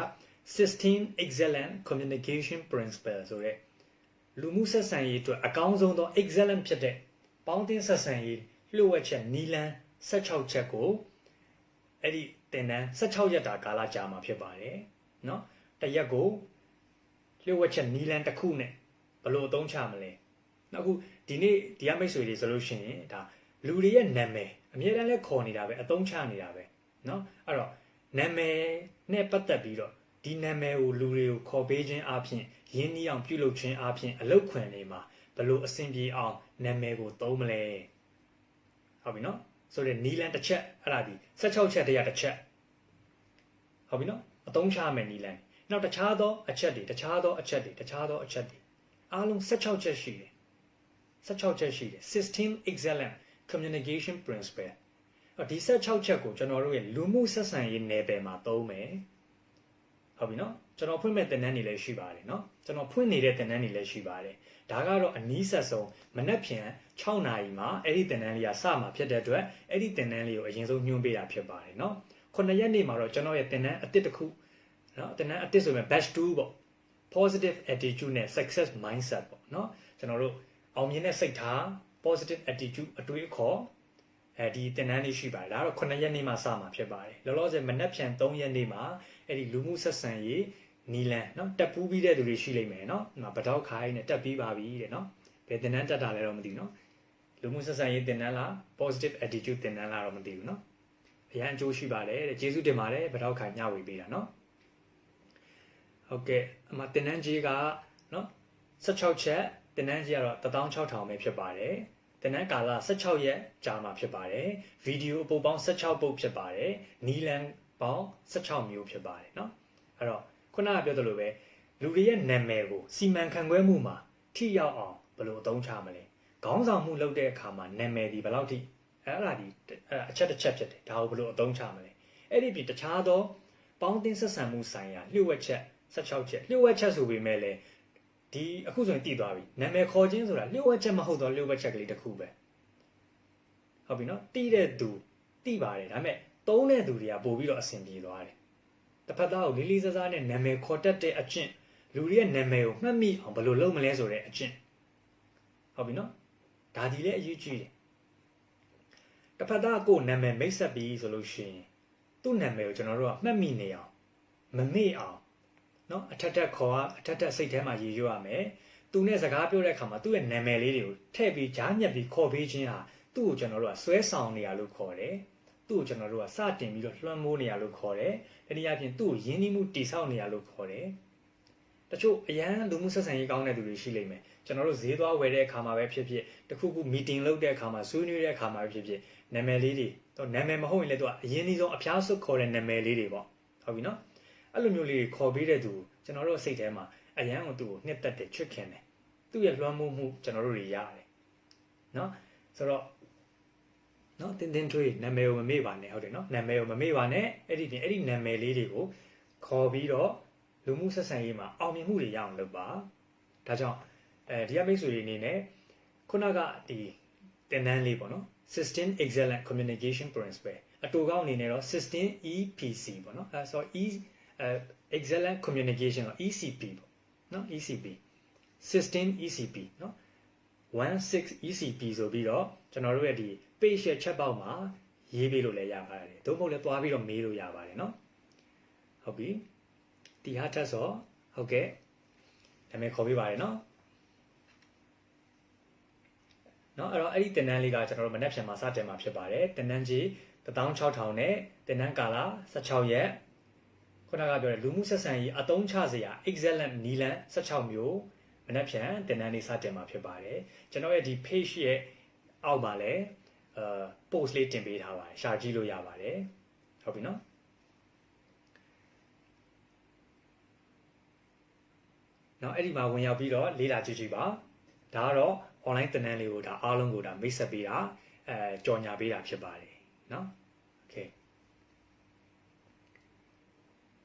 16 excellent communication principle ဆိုတဲ့လူမှုဆက်ဆံရေးအတွက်အကောင်းဆုံးသော excellent ဖြစ်တဲ့ပေါင်းသင်းဆက်ဆံရေးလျှို့ဝှက်ချက်နီလန်16ချက်ကိုအဲ့ဒီသင်တန်း16ရက်တာကာလကြာမှာဖြစ်ပါတယ်เนาะတစ်ရက်ကိုလျှို့ဝှက်ချက်နီလန်တစ်ခုနဲ့ဘယ်လိုအသုံးချမလဲနောက်အခုဒီနေ့ဒီအမိတ်ဆွေတွေဆိုလို့ရှိရင်ဒါလူတွေရဲ့နာမည်အမြဲတမ်းလဲခေါ်နေတာပဲအသုံးချနေတာပဲเนาะအဲ့တော့နာမည်နဲ့ပတ်သက်ပြီးတော့ဒီနာမည်ကိုလူတွေကိုခေါ်ပေးခြင်းအပြင်ရင်းနှီးအောင်ပြုလုပ်ခြင်းအပြင်အလုတ်ခွင်တွေမှာဘယ်လိုအဆင်ပြေအောင်နာမည်ကိုသုံးမလဲဟုတ်ပြီเนาะဆိုတဲ့နီလန်တစ်ချက်အဲ့ဒါဒီ16ချက်တည်းရတစ်ချက်ဟုတ်ပြီเนาะအသုံးချမယ်နီလန်နောက်တခြားသောအချက်တွေအားလုံး16ချက်ရှိတယ်16 excellent communication principle ဒီ16ချက်ကိုကျွန်တော်တို့ရဲ့လူမှုဆက်ဆံရေးနယ်ပယ်မှာသုံးမယ်ဟုတ်ပြီနော်ကျွန်တော်ဖွင့်မဲ့သင်တန်းတွေလည်းရှိပါတယ်နော်ကျွန်တော်ဖွင့်နေတဲ့သင်တန်းတွေလည်းရှိပါတယ်ဒါကတော့အနည်းဆက်ဆုံးမနက်ဖြန်6နာရီမှာအဲ့ဒီသင်တန်းလေးကစမှာဖြစ်တဲ့အတွက်အဲ့ဒီသင်တန်းလေးကိုအရင်ဆုံးညွှန်ပေးတာဖြစ်ပါတယ်နော်9ရက်နေ့မှာတော့ကျွန်တော်ရဲ့သင်တန်းအသစ်တစ်ခုနော်သင်တန်းအသစ်ဆိုရင် batch 2ပေါ့ positive attitude နဲ့ success mindset ပေါ့နော်ကျွန်တော်တို့အောင်မြင်တဲ့စိတ်ထား positive attitude အတွေးအခေါ်ဒီသင်တန်းလေးရှိပါတယ်ဒါကတော့9ရက်နေ့မှာစမှာဖြစ်ပါတယ်လောလောဆယ်မနက်ဖြန်3ရက်နေ့မှာအဲ့ဒီလူမှုဆက်ဆံရေးနီလန်เนาะတက်ပူးပြီးတဲ့သူတွေရှိလိမ့်မယ်เนาะဒီမှာဗတောက်ခိုင်းနဲ့တက်ပြီးပါပြီတဲ့เนาะဘယ်သင်တန်းတက်တာလဲတော့မသိဘူးเนาะလူမှုဆက်ဆံရေးသင်တန်းလား positive attitude သင်တန်းလားတော့မသိဘူးเนาะအရန်အကျိုးရှိပါတယ်တဲ့ကျေးဇူးတင်ပါတယ်ဗတောက်ခိုင်းညဝေပေးတာเนาะဟုတ်ကဲ့အမသင်တန်းကြီးကเนาะ16ချက်သင်တန်းကြီးကတော့16000ပဲဖြစ်ပါတယ်သင်တန်းကာလ16ရက်ကြာမှာဖြစ်ပါတယ်ဗီဒီယိုအပုတ်ပေါင်း16ပုတ်ဖြစ်ပါတယ်နီလန်ပေါင်း16မျိုးဖြစ်ပါတယ်เนาะအဲ့တော့ခုနကပြောသလိုပဲလူတွေရဲ့နာမည်ကိုစီမံခန့်ခွဲမှုမှာထိရောက်အောင်ဘယ်လိုအသုံးချမလဲခေါင်းဆောင်မှုလုပ်တဲ့အခါမှာနာမည်ဒီဘယ်လောက်ထိအဲ့ဒါဒီအချက်တစ်ချက်ဖြစ်တယ်ဒါကိုဘယ်လိုအသုံးချမလဲအဲ့ဒီပြင်တခြားသောပေါင်းသင်းဆက်ဆံမှုဆိုင်ရာလျှို့ဝှက်ချက်16ချက်လျှို့ဝှက်ချက်ဆိုပေမဲ့လည်းဒီအခုဆိုရင်တည်သွားပြီနာမည်ခေါ်ခြင်းဆိုတာလျှို့ဝှက်ချက်မဟုတ်တော့လျှို့ဝှက်ချက်ကလေးတစ်ခုပဲဟုတ်ပြီနော်တီးတဲ့သူတီးပါတယ်ဒါပေမဲ့သုံးတဲ့သူတွေကပို့ပြီးတော့အဆင်ပြေသွားတယ်တစ်ဖက်သားကိုလေးလေးစားစားနဲ့နာမည်ခေါ်တတ်တဲ့အကျင့်လူတွေရဲ့နာမည်ကိုမှတ်မိအောင်ဘယ်လိုလုပ်မလဲဆိုတဲ့အကျင့်ဟုတ်ပြီနော်ဒါဒီလည်းအရေးကြီးတယ်တစ်ဖက်သားကိုနာမည်မိတ်ဆက်ပြီးဆိုလို့ရှိရင်သူ့နာမည်ကိုကျွန်တော်တို့ကမှတ်မိနေအောင်မမေ့အောင်နော်အထက်ထက်ခေါ်အထက်ထက်စိတ်ထဲမှာရည်ရွယ်ရမယ်သူနဲ့စကားပြောတဲ့အခါမှာသူ့ရဲ့နာမည်လေးတွေကိုထည့်ပြီးကြားညက်ပြီးခေါ်ပေးခြင်းဟာသူ့ကိုကျွန်တော်တို့ကဆွဲဆောင်နေရလို့ခေါ်တယ်သူ့ကိုကျွန်တော်တို့ကစတင်ပြီးတော့လွှမ်းမိုးနေရလို့ခေါ်တယ်တနည်းအားဖြင့်သူ့ကိုယဉ်ကျေးမှုတိဆောက်နေရလို့ခေါ်တယ်တချို့အရန်လူမှုဆက်ဆံရေးကောင်းတဲ့သူတွေရှိလိမ့်မယ်ကျွန်တော်တို့ဈေးသွားဝယ်တဲ့အခါမှာပဲဖြစ်ဖြစ်တခုခု meeting လုပ်တဲ့အခါမှာဆွေးနွေးတဲ့အခါမှာပဲဖြစ်ဖြစ်နာမည်လေးတွေ တော့နာမည်မဟုတ်ရင်လည်းသူကအရင်ဒီဆုံးအဖျားစွတ်ခေါ်တဲ့နာမည်လေးတွေပေါ့ဟုတ်ပြီနော်အဲ့လိုမျိုးလေးတွေခေါ်ပေးတဲ့သူကျွန်တော်တို့စိတ်ထဲမှာအရန်ကိုသူ့ကိုနှစ်သက်တယ်ချစ်ခင်တယ်သူ့ရဲ့လွှမ်းမိုးမှုကျွန်တော်တို့တွေရတယ်နော်ဆိုတော့နော်တင်းထွေးနာမည်ကိုမမေ့ပါနဲ့ဟုတ်တယ်နော်နာမည်ကိုမမေ့ပါနဲ့အဲ့ဒီပြင်အဲ့ဒီနာမည်လေးတွေကိုခေါ်ပြီးတော့လူမှုဆက်ဆံရေးမှာအောင်မြင်မှုတွေရအောင်လုပ်ပါဒါကြောင့်ဒီအမိတ်ဆွေတွေအနေနဲ့ခုနကဒီတင်တန်းလေးပေါ့နော် System Excellent Communication Principle အတူကောင်းအနေနဲ့တော့ System EPC ပေါ့နော်ဆိုတော့ Excellent Communication တော့ ECP ပေါ့နော် ECP System ECP နော်16 ECP ဆိုပြီးတော့ကျွန်တော်တို့ရဲ့ဒီ page ရဲ့ chat box မှာရေးပေးလို့လည်းရပါတယ်သို့မဟုတ်လည်းတွားပြီးတော့မေးလို့ရပါတယ်နော်ဟုတ်ပြီဒီဟာထက်ဆိုဟုတ်ကဲ့နာမည်ခေါ်ပေးပါတယ်နော်နော်အဲ့တော့အဲ့ဒီတင်တန်းလေးကကျွန်တော်တို့မနေ့ပြန်မှာစတင်မှာဖြစ်ပါတယ်တင်တန်းကြီး16000နဲ့တင်တန်းကာလာ16ရက်ခုနကပြောတဲ့လူမှုဆက်ဆံရေးအသုံးချစရာ excellent နီလန်16မျိုးမနေ့ပြန်တင်တန်းလေးစတင်မှာဖြစ်ပါတယ်ကျွန်တော်ရဲ့ဒီ page ရဲ့အောက်မှာလည်းpost လေးတင်ပေးထားပါတယ်ရှာကြည့်လို့ရပါတယ်ဟုတ်ပြီနော်နော်အဲ့ဒီမှာဝင်ရောက်ပြီးတော့လေ့လာကြည့်ကြည့်ပါဒါကတော့ online သင်တန်းလေးကိုဒါအားလုံးကိုဒါမိတ်ဆက်ပေးတာကြော်ညာပေးတာဖြစ်ပါတယ်เนาะโอเค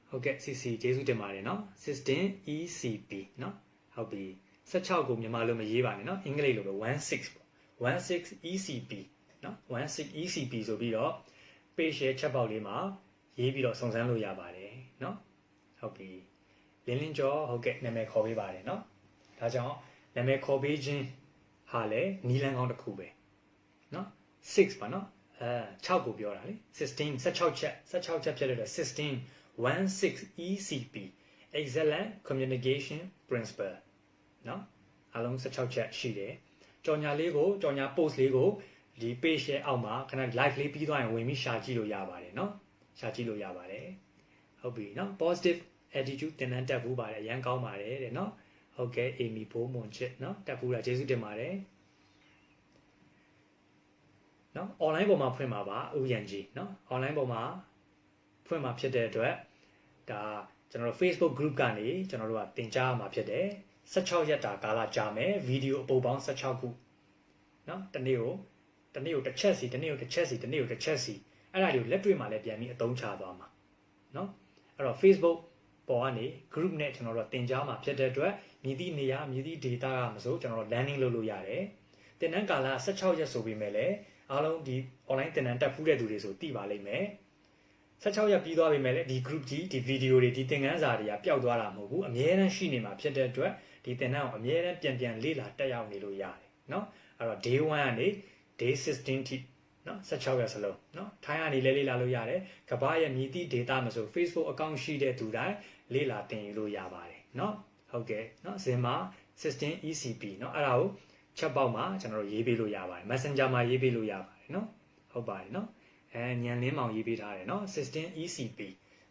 ဟုတ်ကဲ့ CC ကျေးဇူးတင်ပါတယ်เนาะ System ECP เนาะဟုတ်ပြီ16ကိုမြန်မာလိုမရေးပါနဲ့เนาะအင်္ဂလိပ်လိုပဲ16ပေါ့16 ECP เนาะ16 ECP ဆိုပြီးတော့ page share chat box လေးမှာရေးပြီးတော့စုံစမ်းလို့ရပါတယ်เนาะဟုတ်ပြီလင်းကျော်ဟုတ်ကဲ့နာမည်ခေါ်ပေးပါတယ်เนาะဒါကြောင့်နာမည်ခေါ်ပေးခြင်းဟာလေနီလန်ကောင်းတစ်ခုပဲเนาะ6ပါเนาะ6ကိုပြောတာလေ16 16ချက်ဖြစ်တဲ့16 16 ECP Excellent Communication Principle เนาะအလုံး16ချက်ရှိတယ်ကြော်ညာလေးကိုကြော်ညာ post လေးကိုဒီ page ရဲ့အောက်မှာခဏ live လေးပြီးသွားရင်ဝင်ပြီးရှာကြည့်လို့ရပါတယ်เนาะရှာကြည့်လို့ရပါတယ်ဟုတ်ပြီเนาะ positive attitude တင်တန်းတက်ဘူးပါတယ်အရန်ကောင်းပါတယ်တဲ့เนาะဟုတ်ကဲ့ Amy ဘိုးမွန်ချစ်เนาะတက်ဘူးတာကျေးဇူးတင်ပါတယ်เนาะ online ပေါ်မှာဖွင့်ပါပါဥယျာဉ်ကြီးเนาะ online ပေါ်မှာဖွင့်မှာဖြစ်တဲ့အတွက်ဒါကျွန်တော်တို့ Facebook group ကနေကျွန်တော်တို့ကတင်ကြားမှာဖြစ်တယ်16ရက်တာကာလကြာမယ်ဗီဒီယိုအပုပ်ပေါင်း16ခုเนาะတနေ့ကိုတစ်ချက်စီအဲ့ဒါတွေကိုလက်တွေ့မှာလည်းပြန်ပြီးအသုံးချသွားမှာเนาะအဲ့တော့ Facebook ပေါ်ကနေ group နဲ့ကျွန်တော်တို့တင်ကြားမှာဖြစ်တဲ့အတွက်မြည်သည့်နေရာမြည်သည့် data ကမဆိုကျွန်တော်တို့ landing လုပ်လို့ရတယ်တင်တန်းကာလ16ရက်ဆိုပြီးမဲ့လည်းအားလုံးဒီ online တင်တန်းတက်ဖူးတဲ့သူတွေဆိုသိပါလိမ့်မယ်16ရက်ပြီးသွားပြီမဲ့လည်းဒီ group ကြီးဒီ video တွေဒီသင်ခန်းစာတွေကပျောက်သွားတာမဟုတ်ဘူးအမြဲတမ်းရှိနေမှာဖြစ်တဲ့အတွက်ဒီတင်တန်းကိုအမြဲတမ်းပြန်လေ့လာတက်ရောက်နေလို့ရတယ်เนาะအဲ့တော့ day 1ကနေ day 16 ထိเนาะ16ရက်စလုံးเนาะထိုင်းကနေလေ့လာလို့ရတယ်ကမ္ဘာရဲ့မြည်သည့် data မဆို Facebook account ရှိတဲ့သူတိုင်းလေ့လာတင်ယူလို့ရပါတယ်เนาะဟုတ်ကဲ့เนาะဇင်မာ System ECP เนาะအဲ့ဒါကို chat box မှာကျွန်တော်တို့ရေးပေးလို့ရပါတယ် Messenger မှာရေးပေးလို့ရပါတယ်เนาะဟုတ်ပါတယ်เนาะညံလင်းမောင်ရေးပေးထားတယ်เนาะ System ECP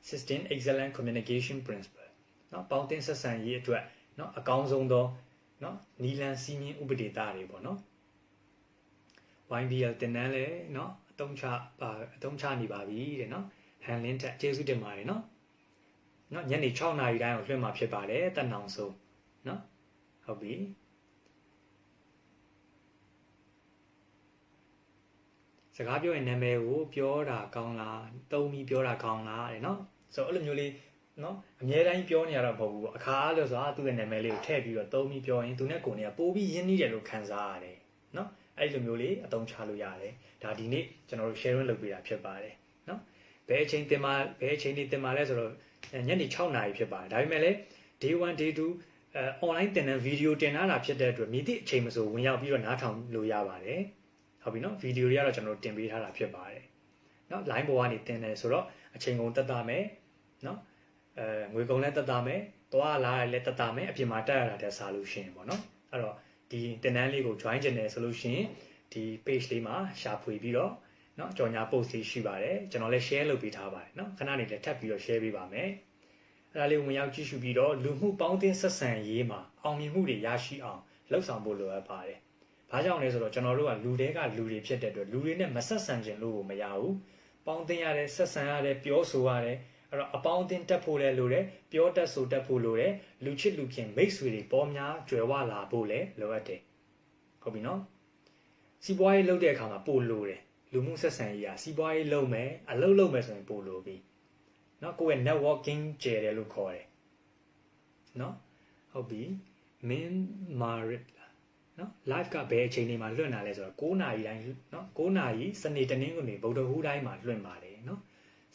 System Excellent Communication Principle เนาะပေါင်းတင်ဆက်ဆံရေးအတွက်เนาะအကောင်းဆုံးသောเนาะနီလန်စီမင်းဥပဒေသားတွေပေါ့เนาะ YBL တင်တန်းလဲเนาะအသုံးချနေပါပြီတဲ့เนาะဟန်လင်းတက်ကျေးဇူးတင်ပါတယ်เนาะညနေ6နာရီတိုင်းကိုလွှင့်မှာဖြစ်ပါတယ်တက်နောင်ဆုံးเนาะဟုတ်ပြီစကားပြောရင်နာမည်ကိုပြောတာကောင်းလားသုံးပြီးပြောတာကောင်းလားတဲ့เนาะဆိုတော့အဲ့လိုမျိုးလေးเนาะအများတိုင်းပြောနေရတော့မဟုတ်ဘူးပေါ့အခါအားလို့ဆိုတာသူ့ရဲ့နာမည်လေးကိုထည့်ပြီးတော့သုံးပြီးပြောရင်သူနဲ့ကိုယ်နဲ့ပိုပြီးရင်းနှီးတယ်လို့ခံစားရတယ်เนาะအဲ့လိုမျိုးလေးအသုံးချလို့ရတယ်ဒါဒီနေ့ကျွန်တော်တို့ sharing လုပ်ပေးတာဖြစ်ပါတယ်เนาะဘယ်အချိန်တင်မှာလဲဆိုတော့ညနေ6နာရီဖြစ်ပါတယ်ဒါပေမဲ့လည်း day 1 day 2 online တင်တဲ့ video တင်ထားတာဖြစ်တဲ့အတွက်မြည်သည့်အချိန်မဆိုဝင်ရောက်ပြီးတော့နားထောင်လို့ရပါတယ်ဟုတ်ပြီနော် video တွေကတော့ကျွန်တော်တင်ပေးထားတာဖြစ်ပါတယ်နော် line ပေါ်ကနေတင်တယ်ဆိုတော့အချိန်ကုန်တက်တာမယ်နော်ငွေကုန်လည်းတက်တာမယ်သွားလာလည်းတက်တာမယ်အပြင်မှာတက်ရတာတက်စားလို့ရှိရင်ပေါ့နော်အဲ့တော့ဒီတင်တန်းလေးကို join ချင်တယ်ဆိုလို့ရှိရင်ဒီ page လေးမှာရှာဖွေပြီးတော့နော်ကြော်ညာ post လေးရှိပါတယ်ကျွန်တော်လည်း share လုပ်ပေးထားပါတယ်နော်ခဏနေလည်းထပ်ပြီးတော့ share ပေးပါမယ်အဲ့ဒါလေးဝင်ရောက်ကြည့်ရှုပြီးတော့လူမှုပေါင်းသင်းဆက်ဆံရေးမှာအောင်မြင်မှုတွေရရှိအောင်လှုပ်ဆောင်ဖို့လိုအပ်ပါတယ် ဘာကြောင့်လဲဆိုတော့ကျွန်တော်တို့ကလူတွေကလူတွေဖြစ်တဲ့အတွက်လူတွေနဲ့မဆက်ဆံခြင်းလို့မရဘူးပေါင်းသင်းရတယ်ဆက်ဆံရတယ်ပြောဆိုရတယ်အဲ့တော့အပေါင်းအသင်းတက်ဖို့လဲလိုတယ်ပြောတတ်ဆိုတတ်ဖို့လိုတယ်လူချစ်လူခင်မိတ်ဆွေတွေပေါ်များကြွယ်ဝလာဖို့လဲလိုအပ်တယ်ဟုတ်ပြီနော်စီးပွားရေးလုပ်တဲ့အခါမှာပို့လိုတယ်လူမှုဆက်ဆံရေးကစီးပွားရေးလုပ်မယ်အလုပ်လုပ်မယ်ဆိုရင်ပို့လိုပြီနော်ကိုယ့်ရဲ့ networking ကျယ်တယ်လို့ခေါ်တယ်နော်ဟုတ်ပြီ min marit နော် live ကဘယ်အချိန်တွေမှာလွှင့်တာလဲဆိုတော့9နာရီတိုင်းနော်9နာရီစနေတနင်္ဂနွေဗုဒ္ဓဟူးတိုင်းမှာလွှင့်ပါတယ်နော်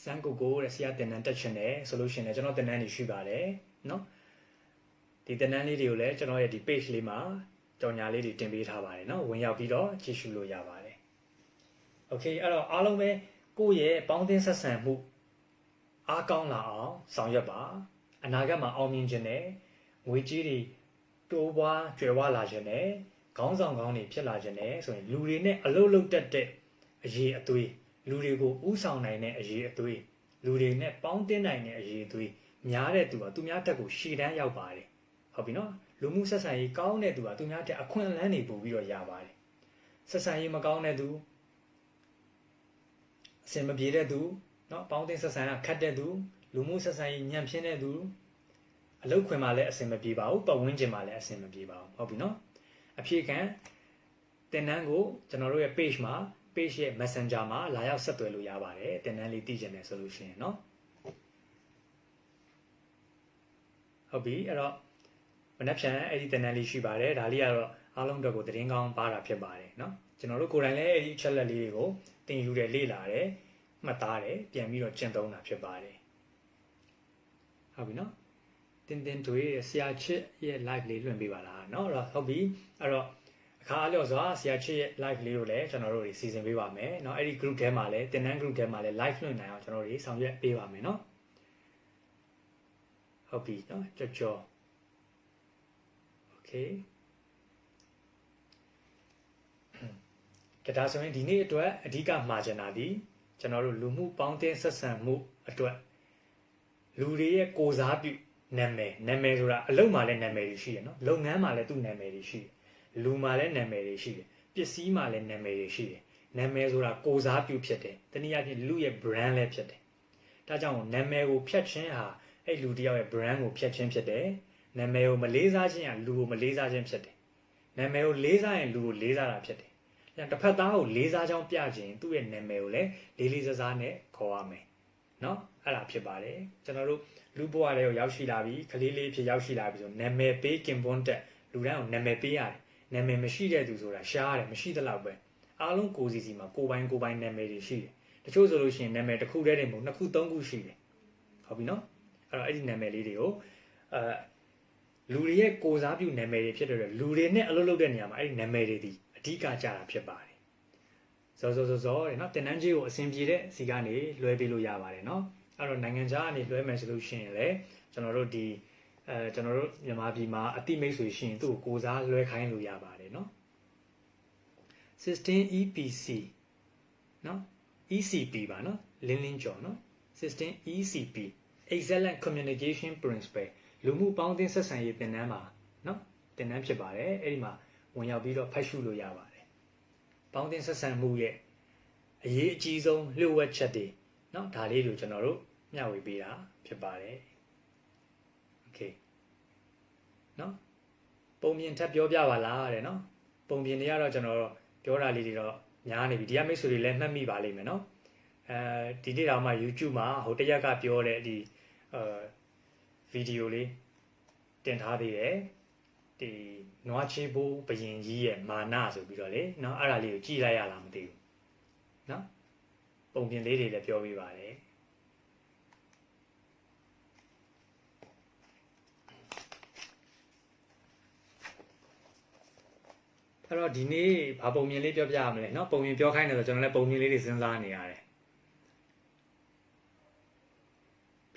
စမ်းကိုကိုတဲ့ဆရာတင်နန်းတက်ချင်တယ်ဆိုလို့ရှိရင်လည်းကျွန်တော်တင်နန်းနေရှိပါတယ်နော်ဒီတင်နန်းလေးတွေကိုလည်းကျွန်တော်ရဲ့ဒီ page လေးမှာကြော်ညာလေးတွေတင်ပေးထားပါတယ်နော်ဝင်ရောက်ပြီးတော့ကြည့်ရှုလို့ရပါတယ်โอเคအဲ့တော့အားလုံးပဲကိုယ့်ရဲ့ပေါင်းသင်းဆက်ဆံမှုအားကောင်းလာအောင်ဆောင်ရွက်ပါအနာဂတ်မှာအောင်မြင်ခြင်းနဲ့ငွေကြေးတွေတိုးပွားကျွယ်ဝလာခြင်းနဲ့ခေါင်းဆောင်ကောင်းတွေဖြစ်လာခြင်းနဲ့ဆိုရင်လူတွေနဲ့အလုပ်လုပ်တတ်တဲ့အရေးအသွေးလူတွေကိုဥဆောင်နိုင်တဲ့အရေးအသွေးလူတွေနဲ့ပေါင်းတင်နိုင်တဲ့အရေးအသွေးများတဲ့သူကသူများတက်ကိုရှည်တန်းရောက်ပါတယ်ဟုတ်ပြီနော်လူမှုဆက်ဆံရေးကောင်းတဲ့သူကသူများတက်အခွင့်အလမ်းတွေပို့ပြီးတော့ရပါတယ်ဆက်ဆံရေးမကောင်းတဲ့သူအစင်မပြေတဲ့သူနော်ပေါင်းတင်ဆက်ဆံရခတ်တဲ့သူလူမှုဆက်ဆံရေးညံ့ဖျင်းတဲ့သူအလုပ်ခွင်မှာလည်းအစင်မပြေပါဘူးပတ်ဝန်းကျင်မှာလည်းအစင်မပြေပါဘူးဟုတ်ပြီနော်အဖြေခံတင်နန်းကိုကျွန်တော်တို့ရဲ့ page မှာ page ရဲ့ messenger မှာလာရောက်ဆက်သွယ်လို့ရပါတယ်တင်နန်းလေးသိချင်တယ်ဆိုလို့ရှိရင်เนาะဟုတ်ပြီအဲ့တော့မနေ့ဖြန်အဲ့ဒီတင်နန်းလေးရှိပါတယ်ဒါလေးကတော့အားလုံးအတွက်ကိုသတင်းကောင်းပါတာဖြစ်ပါတယ်เนาะကျွန်တော်တို့ကိုယ်တိုင်လည်းအဲ့ဒီချက်လက်လေးတွေကိုသင်ယူတယ်လေ့လာတယ်မှတ်သားတယ်ပြန်ပြီးတော့ကျင့်သုံးတာဖြစ်ပါတယ်ဟုတ်ပြီเนาะတင်တွေဆရာချစ်ရဲ့ live လေးလွှင့်ပေးပါလားเนาะအဲ့တော့ဟုတ်ပြီအဲ့တော့အခါအလျော်စွာဆရာချစ်ရဲ့ live လေးကိုလည်းကျွန်တော်တို့စီစဉ်ပေးပါမယ်เนาะအဲ့ဒီ group ထဲမှာလည်းတင်နန်း group ထဲမှာလည်း live လွှင့်နိုင်အောင်ကျွန်တော်တို့ဆောင်ရွက်ပေးပါမယ်เนาะဟုတ်ပြီเนาะကြော် okay ဒါဆိုရင်ဒီနေ့အတွက်အဓိကမှာချင်တာဒီကျွန်တော်တို့လူမှုပေါင်းသင်းဆက်ဆံမှုအတွက်လူတွေရဲ့ကိုစားပြုနာမည်ဆိုတာအလုပ်မှာလည်းနာမည်တွေရှိတယ်เนาะလုပ်ငန်းမှာလည်းသူ့နာမည်တွေရှိတယ်လူမှာလည်းနာမည်တွေရှိတယ်ပစ္စည်းမှာလည်းနာမည်တွေရှိတယ်နာမည်ဆိုတာကိုစားပြုဖြစ်တယ်တနည်းအားဖြင့်လူရဲ့ brand လည်းဖြစ်တယ်ဒါကြောင့်နာမည်ကိုဖြတ်ခြင်းဟာအဲ့လူတယောက်ရဲ့ brand ကိုဖြတ်ခြင်းဖြစ်တယ်နာမည်ကိုမလေးစားခြင်းဟာလူကိုမလေးစားခြင်းဖြစ်တယ်နာမည်ကိုလေးစားရင်လူကိုလေးစားတာဖြစ်တယ်တစ်ဖက်သားကိုလေးစားကြောင်းပြခြင်းသူ့ရဲ့နာမည်ကိုလည်းလေးလေးစားစားနဲ့ခေါ်ရမယ်เนาะအဲ့ဒါဖြစ်ပါတယ်ကျွန်တော်တို့လူဘဝတွေကိုရောက်ရှိလာပြီခလေးလေးဖြစ်ရောက်ရှိလာပြီဆိုနာမည်ပေးကင်ပွန်းတက်လူတိုင်းကိုနာမည်ပေးရတယ်နာမည်မရှိတဲ့သူဆိုတာရှားတယ်မရှိသလောက်ပဲအားလုံးကိုစီမှာကိုပိုင်နာမည်တွေရှိတယ်တချို့ဆိုလို့ရှိရင်နာမည်တစ်ခုတည်းတည်းမဟုတ်နှစ်ခုသုံးခုရှိတယ်ဟုတ်ပြီနော်အဲ့တော့အဲ့ဒီနာမည်လေးတွေကိုလူတွေရဲ့ကိုစားပြုနာမည်တွေဖြစ်တဲ့အတွက်လူတွေနဲ့အလုပ်လုပ်တဲ့နေရာမှာအဲ့ဒီနာမည်တွေဒီအဓိကကြတာဖြစ်ပါတယ်ဇောတဲ့နော်တင်နန်းကြီးကိုအဆင်ပြေတဲ့စီကနေလွှဲပေးလို့ရပါတယ်နော်အဲ့တော့နိုင်ငံခြားကနေလွှဲမယ်ဆိုလို့ရှိရင်လည်းကျွန်တော်တို့ဒီကျွန်တော်တို့မြန်မာပြည်မှာအတိမိတ်ဆွေရှိရင်သူ့ကိုစားလွှဲခိုင်းလို့ရပါတယ်เนาะ System EPC เนาะ ECP ပါเนาะလင်းကျော်เนาะ System ECP Excellent Communication Principle လူမှုပေါင်းသင်းဆက်ဆံရေးသင်တန်းပါเนาะသင်တန်းဖြစ်ပါတယ်အဲ့ဒီမှာဝင်ရောက်ပြီးတော့ဖတ်ရှုလို့ရပါတယ်ပေါင်းသင်းဆက်ဆံမှုရဲ့အရေးအကြီးဆုံးလျှို့ဝှက်ချက်တွေเนาะဒါလေးကိုကျွန်တော်တို့မျှဝေပေးတာဖြစ်ပါတယ်နော်ပုံပြင်ထပ်ပြောပြပါလားတဲ့နော်ပုံပြင်တွေကတော့ကျွန်တော်ပြောတာလေးတွေတော့များနေပြီဒီကမိတ်ဆွေတွေလည်းမှတ်မိပါလိမ့်မယ်နော်ဒီနေ့တော့မှ YouTube မှာဟိုတရက်ကပြောတဲ့ဒီဗီဒီယိုလေးတင်ထားသေးတယ်ဒီနွားချေဘိုးဘရင်ကြီးရဲ့မာနဆိုပြီးတော့လေနော်အဲ့ဒါလေးကိုကြည့်လိုက်ရလားမသိဘူးနော်ပုံပြင်လေးတွေလည်းပြောပြပါတယ်အဲ့တော့ဒီနေ့ဘာပုံမြင်လေးပြောပြရမလဲเนาะပုံမြင်ပြောခိုင်းတယ်ဆိုကျွန်တော်လည်းပုံမြင်လေးတွေစဉ်းစားနေရတယ်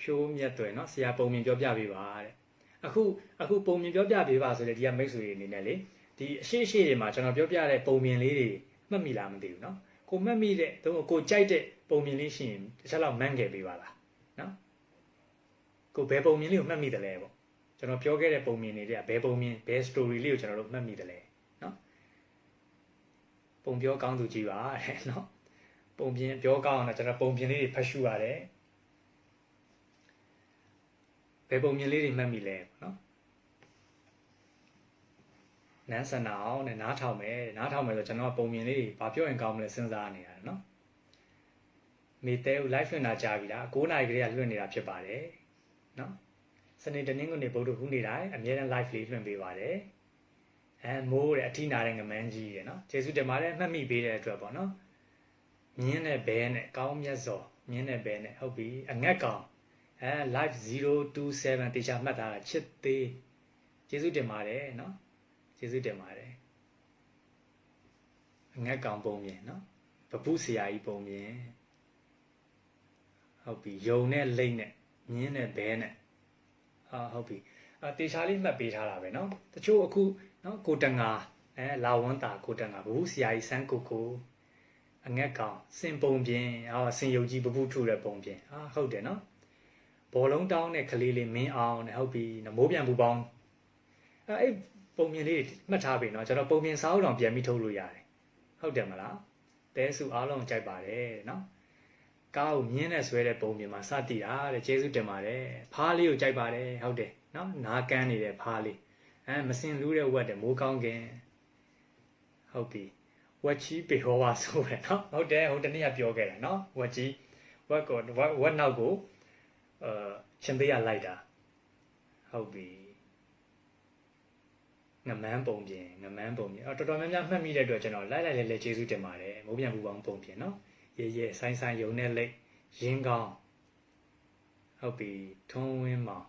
ဖြိုးမြတ်တွေเนาะဆရာပုံမြင်ပြောပြပေးပါတဲ့အခုပုံမြင်ပြောပြပေးပါဆိုလေဒီကမိတ်ဆွေတွေအနေနဲ့လေဒီအရှိတွေမှာကျွန်တော်ပြောပြတဲ့ပုံမြင်လေးတွေမှတ်မိလားမသိဘူးเนาะကိုမှတ်မိတဲ့တုံးကိုကြိုက်တဲ့ပုံမြင်လေးရှိရင်တစ်ချက်လောက်မှန်းခဲ့ပေးပါလားเนาะကိုဘယ်ပုံမြင်လေးကိုမှတ်မိတယ်လဲပေါ့ကျွန်တော်ပြောခဲ့တဲ့ပုံမြင်တွေကဘယ်ပုံမြင်ဘယ် story လေးကိုကျွန်တော်တို့မှတ်မိတယ်လဲ ပုံပြောကောင်းသူကြီးပါတဲ့နော်ပုံပြင်ပြောကောင်းအောင်တော့ကျွန်တော်ပုံပြင်လေးတွေဖတ်ရှုရတယ်ဘယ်ပုံပြင်လေးတွေမှတ်မိလဲပေါ့နော်နန်းစနာအောင်နဲ့နားထောင်မယ်ဆိုကျွန်တော်ပုံပြင်လေးတွေဘာပြောရင်ကောင်းမလဲစဉ်းစားနေရတယ်နော်မေတဲကို live လွှင့်တာကြားပြီလား9နာရီကလေးကလွှင့်နေတာဖြစ်ပါတယ်နော်စနေတနင်္ဂနွေဗုဒ္ဓဟူးနေ့တိုင်းအမြဲတမ်း live လေးလွှင့်ပေးပါတယ်မိုးတဲ့အထိနာတဲ့ငမန်းကြီးရယ်နော်ကျေးဇူးတင်ပါတယ်မှတ်မိပေးတဲ့အတွက်ပေါ့နော်မြင်းနဲ့ဘဲနဲ့ကောင်းမြတ်စောမြင်းနဲ့ဘဲနဲ့ဟုတ်ပြီအငက်ကောင်live 027တေချာမှတ်ထားတာချစ်သေးကျေးဇူးတင်ပါတယ်နော်ကျေးဇူးတင်ပါတယ်အငက်ကောင်ပုံမြင်နော်ပပုဆရာကြီးပုံမြင်ဟုတ်ပြီယုံနဲ့လိမ့်နဲ့မြင်းနဲ့ဘဲနဲ့ဟုတ်ပြီတေချာလေးမှတ်ပေးထားတာပဲနော်တချို့အခုနော်ကိုတငါလာဝန်းတာကိုတငါပပုဆရာကြီးစန်းကိုအငက်ကောင်စင်ပုံပြင်စင်ယုတ်ကြီးပပုထုတဲ့ပုံပြင်ဟုတ်တယ်နော်ဘောလုံးတောင်းတဲ့ကလေးလေးမင်းအောင်နဲ့ဟုတ်ပြီမိုးပြန်ပူပေါင်းအဲ့ပုံပြင်လေးမှတ်ထားပြီနော်ကျွန်တော်ပုံပြင်စာအုပ်တော်ပြန်ပြီးထုတ်လို့ရတယ်ဟုတ်တယ်မလားတဲစုအားလုံးကြိုက်ပါတယ်နော်ကားကိုမြင်းနဲ့ဆွဲတဲ့ပုံပြင်မှာစတည်တာတဲ့ကျေးဇူးတင်ပါတယ်ဖားလေးကိုကြိုက်ပါတယ်ဟုတ်တယ်နော်နားကန်းနေတဲ့ဖားလေးမစင်လူးတဲ့ဝက်တဲ့မိုးကောင်းခင်ဟုတ်ပြီဝက်ချီပေဟောပါဆိုရယ်နော်ဟုတ်တယ်ဟိုတနေ့ကပြောခဲ့တယ်နော်ဝက်ချီဝက်ကိုဝက်နောက်ကိုရှင်သေးရလိုက်တာဟုတ်ပြီငမန်းပုံပြင်တော်တော်များများမှတ်မိတဲ့အတွက်ကျွန်တော်လိုက်လဲကျေးဇူးတင်ပါတယ်မိုးပြန်ပူပေါင်းပုံပြင်နော်ရဲဆိုင်ယုံနဲ့လိတ်ရင်းကောင်းဟုတ်ပြီထုံးဝင်းမောင်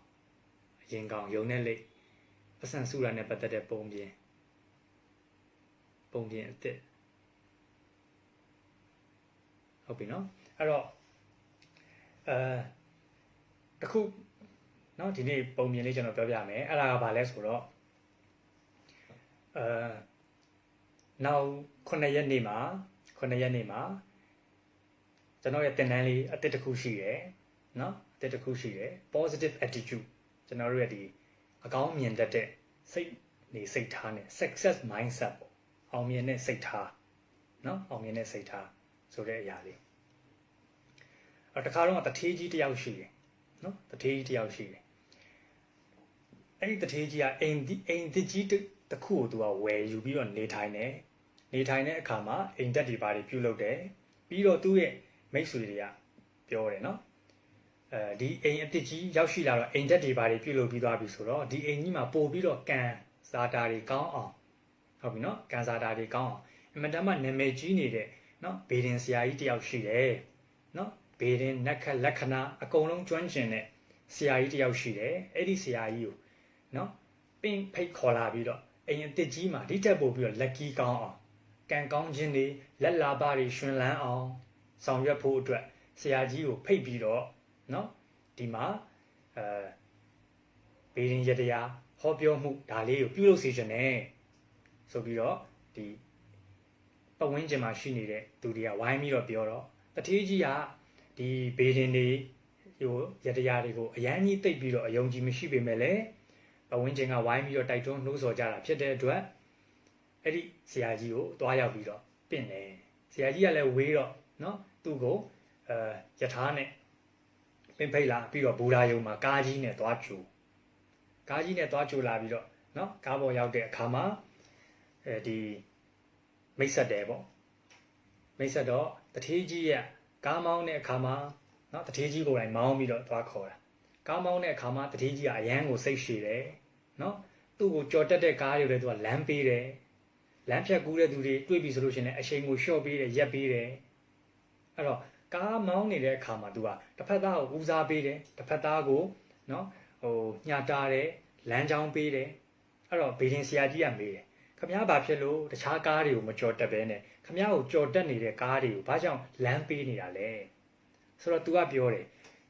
ရင်းကောင်းယုံနဲ့လိတ်ပတ်စံစုရနဲ့ပတ်သက်တဲ့ပုံပြင်အစ်စ်ဟုတ်ပြီနော်အဲ့တော့တခုနော်ဒီနေ့ပုံပြင်လေးကျွန်တော်ပြောပြမယ်အဲ့ဒါကဘာလဲဆိုတော့နောက်9ရက်နေ့မှာကျွန်တော်ရဲ့သင်တန်းလေးအသစ်တစ်ခုရှိတယ်နော်အသစ်တစ်ခုရှိတယ် positive attitude ကျွန်တော်တို့ရဲ့ဒီအကောင်းမြင်တတ်တဲ့စိတ်ထားနဲ့ success mindset ပေါ့အောင်မြင်တဲ့စိတ်ထားနော်အောင်မြင်တဲ့စိတ်ထားဆိုတဲ့အရာလေးတခါတော့တထေးကြီးတယောက်ရှိတယ်နော်တထေးကြီးတယောက်ရှိတယ်အဲ့ဒီတထေးကြီးကအိမ်တစ်ကြီးတစ်ခုကိုသူကဝယ်ယူပြီးတော့နေထိုင်တဲ့အခါမှာအိမ်တက်တွေဘာတွေပြုလုပ်တယ်ပြီးတော့သူ့ရဲ့မိတ်ဆွေတွေကပြောတယ်နော်ဒီအိမ်အတစ်ကြီးရောက်ရှိလာတော့အိမ်တက်တွေဘာတွေပြုလုပ်ပြီးသွားပြီဆိုတော့ဒီအိမ်ကြီးမှာပို့ပြီးတော့ကန်စားတာတွေကောင်းအောင်ဟုတ်ပြီနော်ကန်စားတာတွေကောင်းအောင်အမှန်တမ်းနာမည်ကြီးနေတဲ့နော်ဘေဒင်ဆရာကြီးတယောက်ရှိတယ်နော်ဘေဒင်နက္ခလက္ခဏာအကုန်လုံးကျွမ်းကျင်တဲ့ဆရာကြီးတယောက်ရှိတယ်အဲ့ဒီဆရာကြီးကိုနော်ပင်ဖိတ်ခေါ်လာပြီးတော့အိမ်အတစ်ကြီးမှာဒီတက်ပို့ပြီးတော့လက်ကီးကောင်းအောင်ကန်ကောင်းခြင်းတွေလက်လာပါတွေရှင်လန်းအောင်ဆောင်ရွက်ဖို့အတွက်ဆရာကြီးကိုဖိတ်ပြီးတော့နော်ဒီမှာဘေးရင်ရတရားဟောပြောမှုဒါလေးကိုပြုလုပ်စေချင်တယ်ဆိုပြီးတော့ဒီပတ်ဝန်းကျင်မှာရှိနေတဲ့သူတွေကဝိုင်းပြီးတော့ပြောတော့တထေးကြီးကဒီဘေးရင်တွေရတရားတွေကိုအရန်ကြီးသိပ်ပြီးတော့အယုံကြည်မရှိပေမဲ့လည်းပတ်ဝန်းကျင်ကဝိုင်းပြီးတော့တိုက်တွန်းနှိုးဆော်ကြတာဖြစ်တဲ့အတွက်အဲ့ဒီဆရာကြီးကိုတွားရောက်ပြီးတော့ပင့်တယ်ဆရာကြီးကလည်းဝေးတော့နော်သူ့ကိုယထာနဲ့ပင်ဖိတ်လာပြီးတော့ဘူရာယုံမှာကားကြီးနဲ့သွားကြိုလာပြီးတော့နော်ကားပေါ်ရောက်တဲ့အခါမှာဒီမိတ်ဆက်တယ်ပေါ့မိတ်ဆက်တော့တထေးကြီးကကားမောင်းတဲ့အခါမှာနော်တထေးကြီးကိုယ်တိုင်မောင်းပြီးတော့သွားခေါ်တာကားမောင်းတဲ့အခါမှာတထေးကြီးကအရန်ကိုစိတ်ရှည်တယ်နော်သူ့ကိုကြော်တက်တဲ့ကားတွေလည်းသူကလမ်းပေးတယ်လမ်းဖြတ်ကူးတဲ့သူတွေတွေ့ပြီဆိုလို့ရှိရင်အချိန်ကိုလျှော့ပေးတယ်ရက်ပေးတယ်အဲ့တော့ကားမောင်းနေတဲ့အခါမှာသူကတစ်ဖက်သားကိုဦးစားပေးတယ်တစ်ဖက်သားကိုနော်ညှာတာတယ်လမ်းကြောင်းပေးတယ်အဲ့တော့ဘေဒင်ဆရာကြီးကမေးတယ်ခမ ्या ဘာဖြစ်လို့တခြားကားတွေကိုမကြော်တက်ပဲနဲ့ခမ ्या ကိုကြော်တက်နေတဲ့ကားတွေကိုဘာကြောင့်လမ်းပေးနေတာလဲဆိုတော့ तू ကပြောတယ်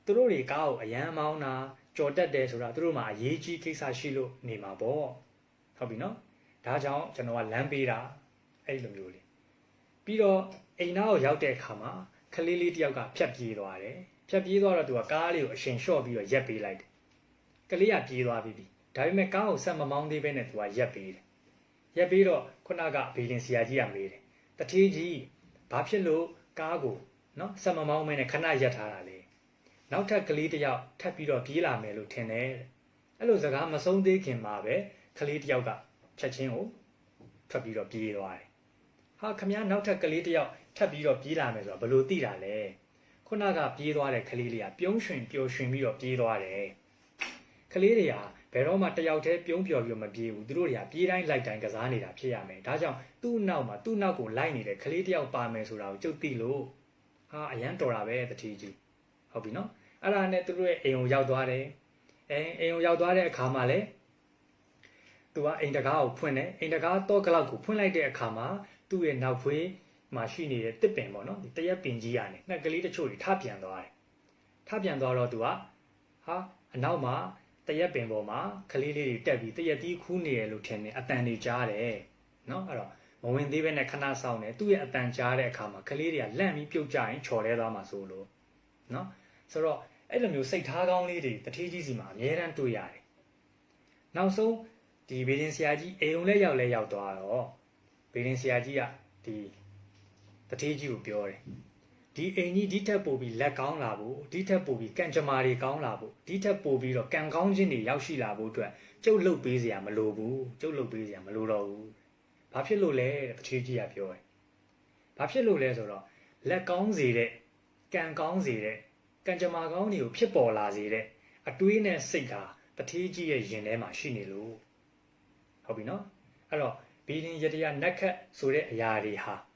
သူတို့တွေကားကိုအရန်မောင်းတာကြော်တက်တယ်ဆိုတာသူတို့မှာအရေးကြီးကိစ္စရှိလို့နေမှာပေါ့ဟုတ်ပြီနော်ဒါကြောင့်ကျွန်တော်ကလမ်းပေးတာအဲ့လိုမျိုးလေးပြီးတော့အိမ်သားကိုရောက်တဲ့အခါမှာခလေးလေးတယောက်ကဖြတ်ပြေးသွားတယ်ဖြတ်ပြေးသွားတော့သူကကားလေးကိုအရှင်လျှော့ပြီးတော့ရက်ပေးလိုက်တယ်ကလေးကပြေးသွားပြီဒါပေမဲ့ကားကိုဆက်မမောင်းသေးဘဲနဲ့သူကရက်ပေးတယ်ရက်ပေးတော့ခုနကဘေဒင်ဆရာကြီးကမေးတယ် တထေးကြီးဘာဖြစ်လို့ကားကိုနော်ဆက်မမောင်းမဲနဲ့ခဏရက်ထားတာလေနောက်ထပ်ကလေးတစ်ယောက်ထပ်ပြီးတော့ပြေးလာမယ်လို့ထင်တယ်အဲ့လိုစကားမဆုံးသေးခင်မှာပဲကလေးတစ်ယောက်ကချက်ချင်းကိုထွက်ပြီးတော့ပြေးသွားတယ်ဟာခမည်းနောက်ထပ်ကလေးတစ်ယောက်ထပ်ပြီးတော့ပြေးလာမယ်ဆိုတော့ဘယ်လိုသိတာလဲခုနကပြေးသွားတဲ့ကလေးလေးကပြုံးရွှင်ပျော်ရွှင်ပြီးတော့ပြေးသွားတယ်ကလေးတွေကဘယ်တော့မှတယောက်တည်းပြုံးပျော်ပြီးတော့မပြေးဘူးသူတို့တွေကပြေးတိုင်းလိုက်တိုင်းကစားနေတာဖြစ်ရမယ်ဒါကြောင့်သူ့နောက်ကိုလိုက်နေတဲ့ကလေးတစ်ယောက်ပါမယ်ဆိုတာကိုကြုတ်သိလို့ဟာအရန်တော်တာပဲတတိကြီးဟုတ်ပြီနော်အဲ့ဒါနဲ့သူတို့ရဲ့အိမ်ကိုရောက်သွားတယ်အိမ်ကိုရောက်သွားတဲ့အခါမှာလေသူကအိမ်တကားကိုဖွင့်တယ်အိမ်တကားတော့ကလောက်ကိုဖွင့်လိုက်တဲ့အခါမှာသူ့ရဲ့နောက်ဖွေးမှာရှိနေတဲ့တစ်ပင်ပေါ့နော်ဒီတရက်ပင်ကြီးကနေငှက်ကလေးတချို့တွေထပြန်သွားတယ်ထပြန်သွားတော့သူကဟာအနောက်မှာတရက်ပင်ပေါ်မှာကလေးလေးတွေတက်ပြီးတရက်တီးခူးနေရလို့ထင်တယ်အတန်တွေကြားတယ်နော်အဲ့တော့မဝင်သေးပဲနဲ့ခဏဆောင်တယ်သူ့ရဲ့အတန်ကြားတဲ့အခါမှာကလေးတွေကလန့်ပြီးပြုတ်ကြရင်ချော်လဲသွားမှာဆိုလို့နော်ဆိုတော့အဲ့လိုမျိုးစိတ်ထားကောင်းလေးတွေတထေးကြီးစီမှာအများအားတွေ့ရတယ်နောက်ဆုံးဒီဘေဒင်ဆရာကြီးအိမ်ုံလဲရောက်သွားတော့ဘေဒင်ဆရာကြီးကဒီတထေးကြီးကိုပြောတယ်ဒီအိမ်ကြီးဒီထက်ပိုပြီးလက်ကောင်းလာဖို့ဒီထက်ပိုပြီးကံကြမ္မာတွေကောင်းလာဖို့ဒီထက်ပိုပြီးတော့ကံကောင်းခြင်းတွေရောက်ရှိလာဖို့အတွက်ကျုပ်လှုပ်ပေးစရာမလိုဘူးကျုပ်လှုပ်ပေးစရာမလိုတော့ဘူးဘာဖြစ်လို့လဲတထေးကြီးကပြောတယ်ဘာဖြစ်လို့လဲဆိုတော့လက်ကောင်းစေတဲ့ကံကောင်းစေတဲ့ကံကြမ္မာကောင်းတွေကိုဖြစ်ပေါ်လာစေတဲ့အတွေးနဲ့စိတ်ဟာတထေးကြီးရဲ့ရင်ထဲမှာရှိနေလို့ဟုတ်ပြီနော်အဲ့တော့ဘီဒင်ရတရားနက်ခတ်ဆိုတဲ့အရာတွေဟာ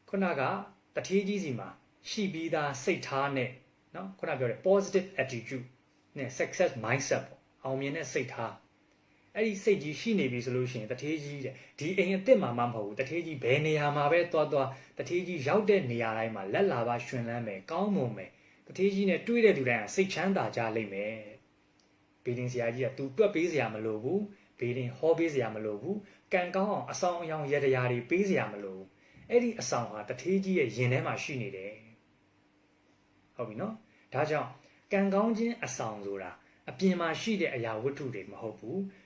ခုနကတထေးကြီးစီမှာရှိပြီးသားစိတ်ထားနဲ့နော်ခုနပြောတဲ့ positive attitude နဲ့ success mindset ပေါ့အောင်မြင်တဲ့စိတ်ထားအဲ့ဒီစိတ်ကြီးရှိနေပြီဆိုလို့ရှိရင်တထေးကြီးတဲ့ဒီအိမ်အစ်စ်မှာမှမဟုတ်ဘူးတထေးကြီးဘယ်နေရာမှာပဲသွားတထေးကြီးရောက်တဲ့နေရာတိုင်းမှာလက်လာပါရှင်လန်းမယ်ကောင်းမွန်မယ်တထေးကြီးနဲ့တွေ့တဲ့သူတိုင်းစိတ်ချမ်းသာကြလိမ့်မယ်ဘီဒင်ဆရာကြီးက तू တွက်ပေးစရာမလိုဘူးဘီဒင်ဟောပေးစရာမလိုဘူးကံကောင်းအောင်အဆောင်အယောင်ရတရားတွေပေးစရာမလိုဘူးအဲ့ဒီအဆောင်ဟာတထေးကြီးရဲ့ရင်ထဲမှာရှိနေတယ်ဟုတ်ပြီနော်ဒါကြောင့်ကံကောင်းခြင်းအဆောင်ဆိုတာအပြင်မှာရှိတဲ့အရာဝတ္ထုတွေမဟုတ်ဘူ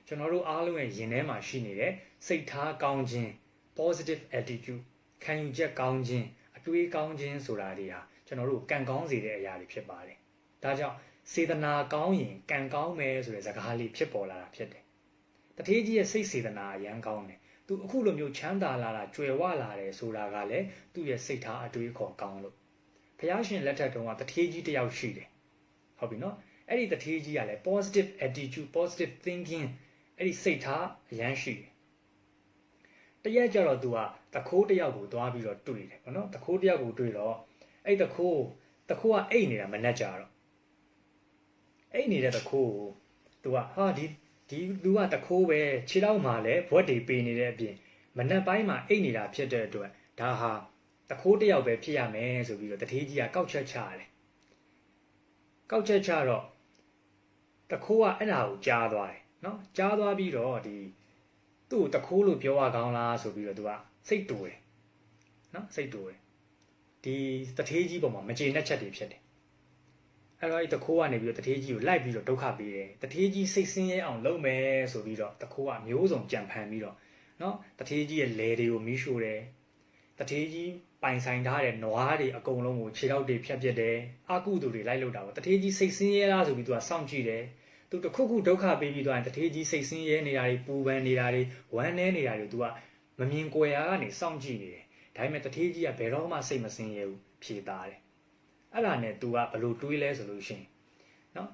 းကျွန်တော်တို့အားလုံးရဲ့ရင်ထဲမှာရှိနေတဲ့စိတ်ထားကောင်းခြင်း positive attitude ခံယူချက်ကောင်းခြင်းအတွေးကောင်းခြင်းဆိုတာတွေဟာကျွန်တော်တို့ကံကောင်းစေတဲ့အရာတွေဖြစ်ပါတယ်ဒါကြောင့်စေတနာကောင်းရင်ကံကောင်းမယ်ဆိုတဲ့စကားလေးဖြစ်ပေါ်လာတာဖြစ်တယ်တထေးကြီးရဲ့စိတ်စေတနာအရန်ကောင်းတယ်သူအခုလိုမျိုးချမ်းသာလာတာကြွယ်ဝလာတယ်ဆိုတာကလည်းသူ့ရဲ့စိတ်ထားအတွေးခေါ်ကောင်းလို့ဘုရားရှင်လက်ထက်တုန်းကတထေးကြီးတစ်ယောက်ရှိတယ်ဟုတ်ပြီနော်အဲ့ဒီတထေးကြီးကလည်း positive attitude positive thinking အဲ့ဒီစိတ်ထားအရန်ရှိတယ်တရက်ကျတော့သူကတခိုးတစ်ယောက်ကိုသွားပြီးတော့တွေ့တယ်ပေါ့နော်တခိုးတစ်ယောက်ကိုတွေ့တော့အဲ့တခိုးကအိတ်နေတာမနှက်ကြတော့အိတ်နေတဲ့တခိုးကိုသူကဟာဒီလူကတခိုးပဲခြေထောက်မှာလည်းဘွက်တွေပေးနေတဲ့အပြင်မနှက်ပိုင်းမှာအိတ်နေတာဖြစ်တဲ့အတွက်ဒါဟာတခိုးတစ်ယောက်ပဲဖြစ်ရမယ်ဆိုပြီးတော့တထေးကြီးကကောက်ချက်ချရတယ်ကောက်ချက်ချတော့တခိုးကအဲ့ဒါကိုကြားသွားတယ်နော်ကြားသွားပြီးတော့ဒီသူ့ကိုတခိုးလို့ပြောရကောင်းလားဆိုပြီးတော့သူကစိတ်တူတယ်နော်စိတ်တူတယ်ဒီတထေးကြီးပေါ်မှာမကျေနပ်ချက်တွေဖြစ်တယ်အဲ့တော့အဲ့တခိုးကနေပြီးတော့တထေးကြီးကိုလိုက်ပြီးတော့ဒုက္ခပေးတယ်တထေးကြီးစိတ်ဆင်းရဲအောင်လုပ်မယ်ဆိုပြီးတော့တခိုးကမျိုးစုံကြံဖန်ပြီးတော့နော်တထေးကြီးရဲ့လယ်တွေကိုမီးရှို့တယ်တထေးကြီးပိုင်ဆိုင်ထားတဲ့နွားတွေအကုန်လုံးကိုခြေထောက်တွေဖြတ်ပစ်တယ်အာကုသူတွေလိုက်လို့တာပေါ့တထေးကြီးစိတ်ဆင်းရဲလားဆိုပြီးသူကစောင့်ကြည့်တယ်သူတခုခုဒုက္ခပေးပြီးတော့တထေးကြီးစိတ်ဆင်းရဲနေတာတွေပူပန်နေတာတွေဝမ်းနည်းနေတာတွေသူကမမြင်ကွယ်ရာကနေစောင့်ကြည့်နေတယ်ဒါပေမဲ့တထေးကြီးကဘယ်တော့မှစိတ်မဆင်းရဲဘူးဖြေသားတယ်အဲ့ဒါနဲ့ तू ကဘလို့တွေးလဲဆိုလို့ရှိရင်နော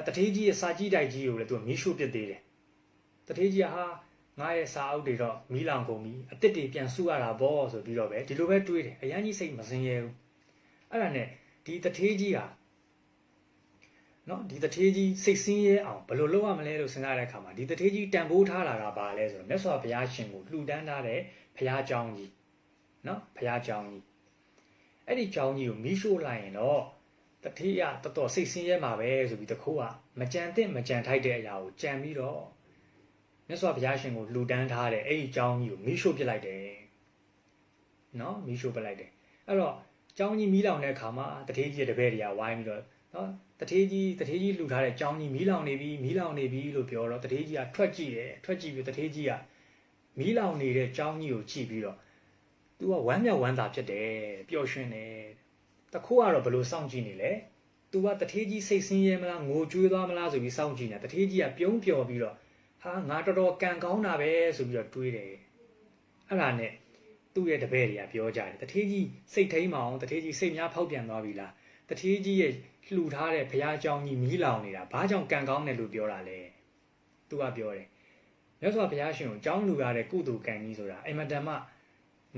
်တထေးကြီးရဲ့စာကြည့်တိုက်ကြီးကိုလည်း तू မီးရှို့ပစ်သေးတယ်တထေးကြီးကဟာငါရဲ့စာအုပ်တွေတော့မီးလောင်ကုန်ပြီအစ်စ်တွေပြန်စုရတာပေါ့ဆိုပြီးတော့ပဲဒီလိုပဲတွေးတယ်အရန်ကြီးစိတ်မစင်ရဲဘူးအဲ့ဒါနဲ့ဒီတထေးကြီးကနော်ဒီတထေးကြီးစိတ်ဆင်းရဲအောင်ဘယ်လိုလုပ်ရမလဲလို့စဉ်းစားတဲ့အခါမှာဒီတထေးကြီးတန်ဖိုးထားလာတာပါလဲဆိုတော့မြတ်စွာဘုရားရှင်ကိုလှူဒန်းထားတဲ့ဘုရားကျောင်းကြီးနော်ဘုရားကျောင်းကြီးအဲ့ဒီကျောင်းကြီးကိုမီးရှို့လိုက်ရင်တော့တထေးကတော်တော်စိတ်ဆင်းရဲမှာပဲဆိုပြီးတခိုးကမကြံသင့်မကြံထိုက်တဲ့အရာကိုကြံပြီးတော့မြတ်စွာဘုရားရှင်ကိုလှူဒန်းထားတဲ့အဲ့ဒီကျောင်းကြီးကိုမီးရှို့ပစ်လိုက်တယ်နော်မီးရှို့ပစ်လိုက်တယ်အဲ့တော့ကျောင်းကြီးမီးလောင်တဲ့အခါမှာတထေးကြီးရဲ့တပည့်တွေကဝိုင်းပြီးတော့နော်တထေးကြီးလှူထားတဲ့ကျောင်းကြီးမီးလောင်နေပြီလို့ပြောတော့တထေးကြီးကထွက်ကြည့်တယ်ထွက်ကြည့်ပြီးတထေးကြီးက မီးလောင်နေတဲ့ကြောင်းကြီးကိုကြည့်ပြီးတော့ तू ကဝမ်းမြောက်ဝမ်းသာဖြစ်တယ်ပျော်ရွှင်တယ်တခိုးကတော့ဘယ်လိုစောင့်ကြည့်နေလဲ तू ကတထေးကြီးစိတ်ဆင်းရဲမလားငိုကြွေးသွားမလားဆိုပြီးစောင့်ကြည့်နေတထေးကြီးကပြုံးပျော်ပြီးတော့ဟာငါတော်တော်ကံကောင်းတာပဲဆိုပြီးတော့တွေးတယ်အဲ့ဒါနဲ့သူ့ရဲ့တပည့်တွေကပြောကြတယ်တထေးကြီးစိတ်ထိန်မအောင်တထေးကြီးစိတ်များဖောက်ပြန်သွားပြီလားတထေးကြီးရဲ့လှူထားတဲ့ဘုရားเจ้าကြီးမီးလောင်နေတာဘာကြောင့်ကံကောင်းတယ်လို့ပြောတာလဲ तू ကပြောတယ်မြတ်စွာဘုရားရှင်ကိုကြောင်းလူရတဲ့ကုသိုလ်ကံကြီးဆိုတာအင်မတန်မှ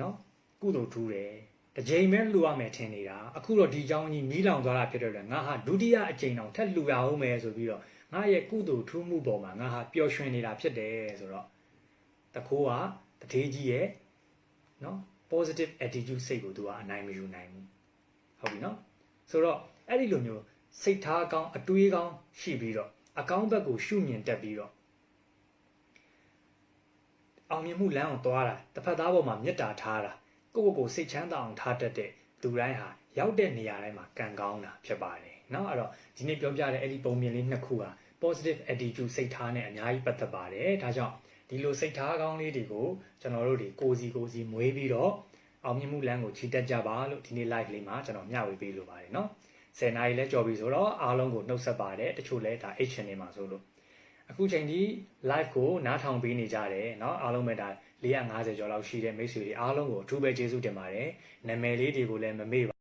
နော်ကုသိုလ်ထူးတယ်တစ်ချိန်ပဲလှူရမယ်ထင်နေတာအခုတော့ဒီเจ้าကြီးမီးလောင်သွားတာဖြစ်တော့ငါဟာဒုတိယအကြိမ်တောင်ထပ်လှူရအောင်မယ်ဆိုပြီးတော့ငါရဲ့ကုသိုလ်ထူးမှုပေါ်မှာငါဟာပျော်ရွှင်နေတာဖြစ်တယ်ဆိုတော့တခိုးကတထေးကြီးရဲ့နော် positive attitude စိတ်ကို तू ကအနိုင်မယူနိုင်ဘူးဟုတ်ပြီနော်ဆိုတော့အဲ့ဒီလိုမျိုးစိတ်ထားကောင်းအတွေးကောင်းရှိပြီးတော့အကောင်းဘက်ကိုရှုမြင်တတ်ပြီးတော့အောင်မြင်မှုလမ်းအောင်သွားတာတစ်ဖက်သားပေါ်မှာမေတ္တာထားတာကိုယ့်ကိုယ်စိတ်ချမ်းသာအောင်ထားတတ်တဲ့သူတိုင်းဟာရောက်တဲ့နေရာတိုင်းမှာကံကောင်းတာဖြစ်ပါတယ်เนาะအဲ့တော့ဒီနေ့ပြောပြတဲ့အဲ့ဒီပုံပြင်လေးနှစ်ခုဟာ positive attitude စိတ်ထားနဲ့အများကြီးပတ်သက်ပါတယ်ဒါကြောင့်ဒီလိုစိတ်ထားကောင်းလေးတွေကိုကျွန်တော်တို့တွေကိုစီမွေးပြီးတော့အောင်မြင်မှုလမ်းကိုချီတက်ကြပါလို့ဒီနေ့ live လေးမှာကျွန်တော်မျှဝေပေးလိုပါတယ်เนาะ10နာရီလဲကြော်ပြီဆိုတော့အားလုံးကိုနှုတ်ဆက်ပါတယ်တချို့လဲဒါ action တွေမှာဆိုလို့အခုချိန်ဒီ live ကိုနားထောင်ပေးနေကြတယ်เนาะအားလုံးပဲဒါ450ကျော်လောက်ရှိတဲ့မိတ်ဆွေတွေအားလုံးကိုအထူးပဲကျေးဇူးတင်ပါတယ်နာမည်လေးတွေကိုလည်းမမေ့ပါ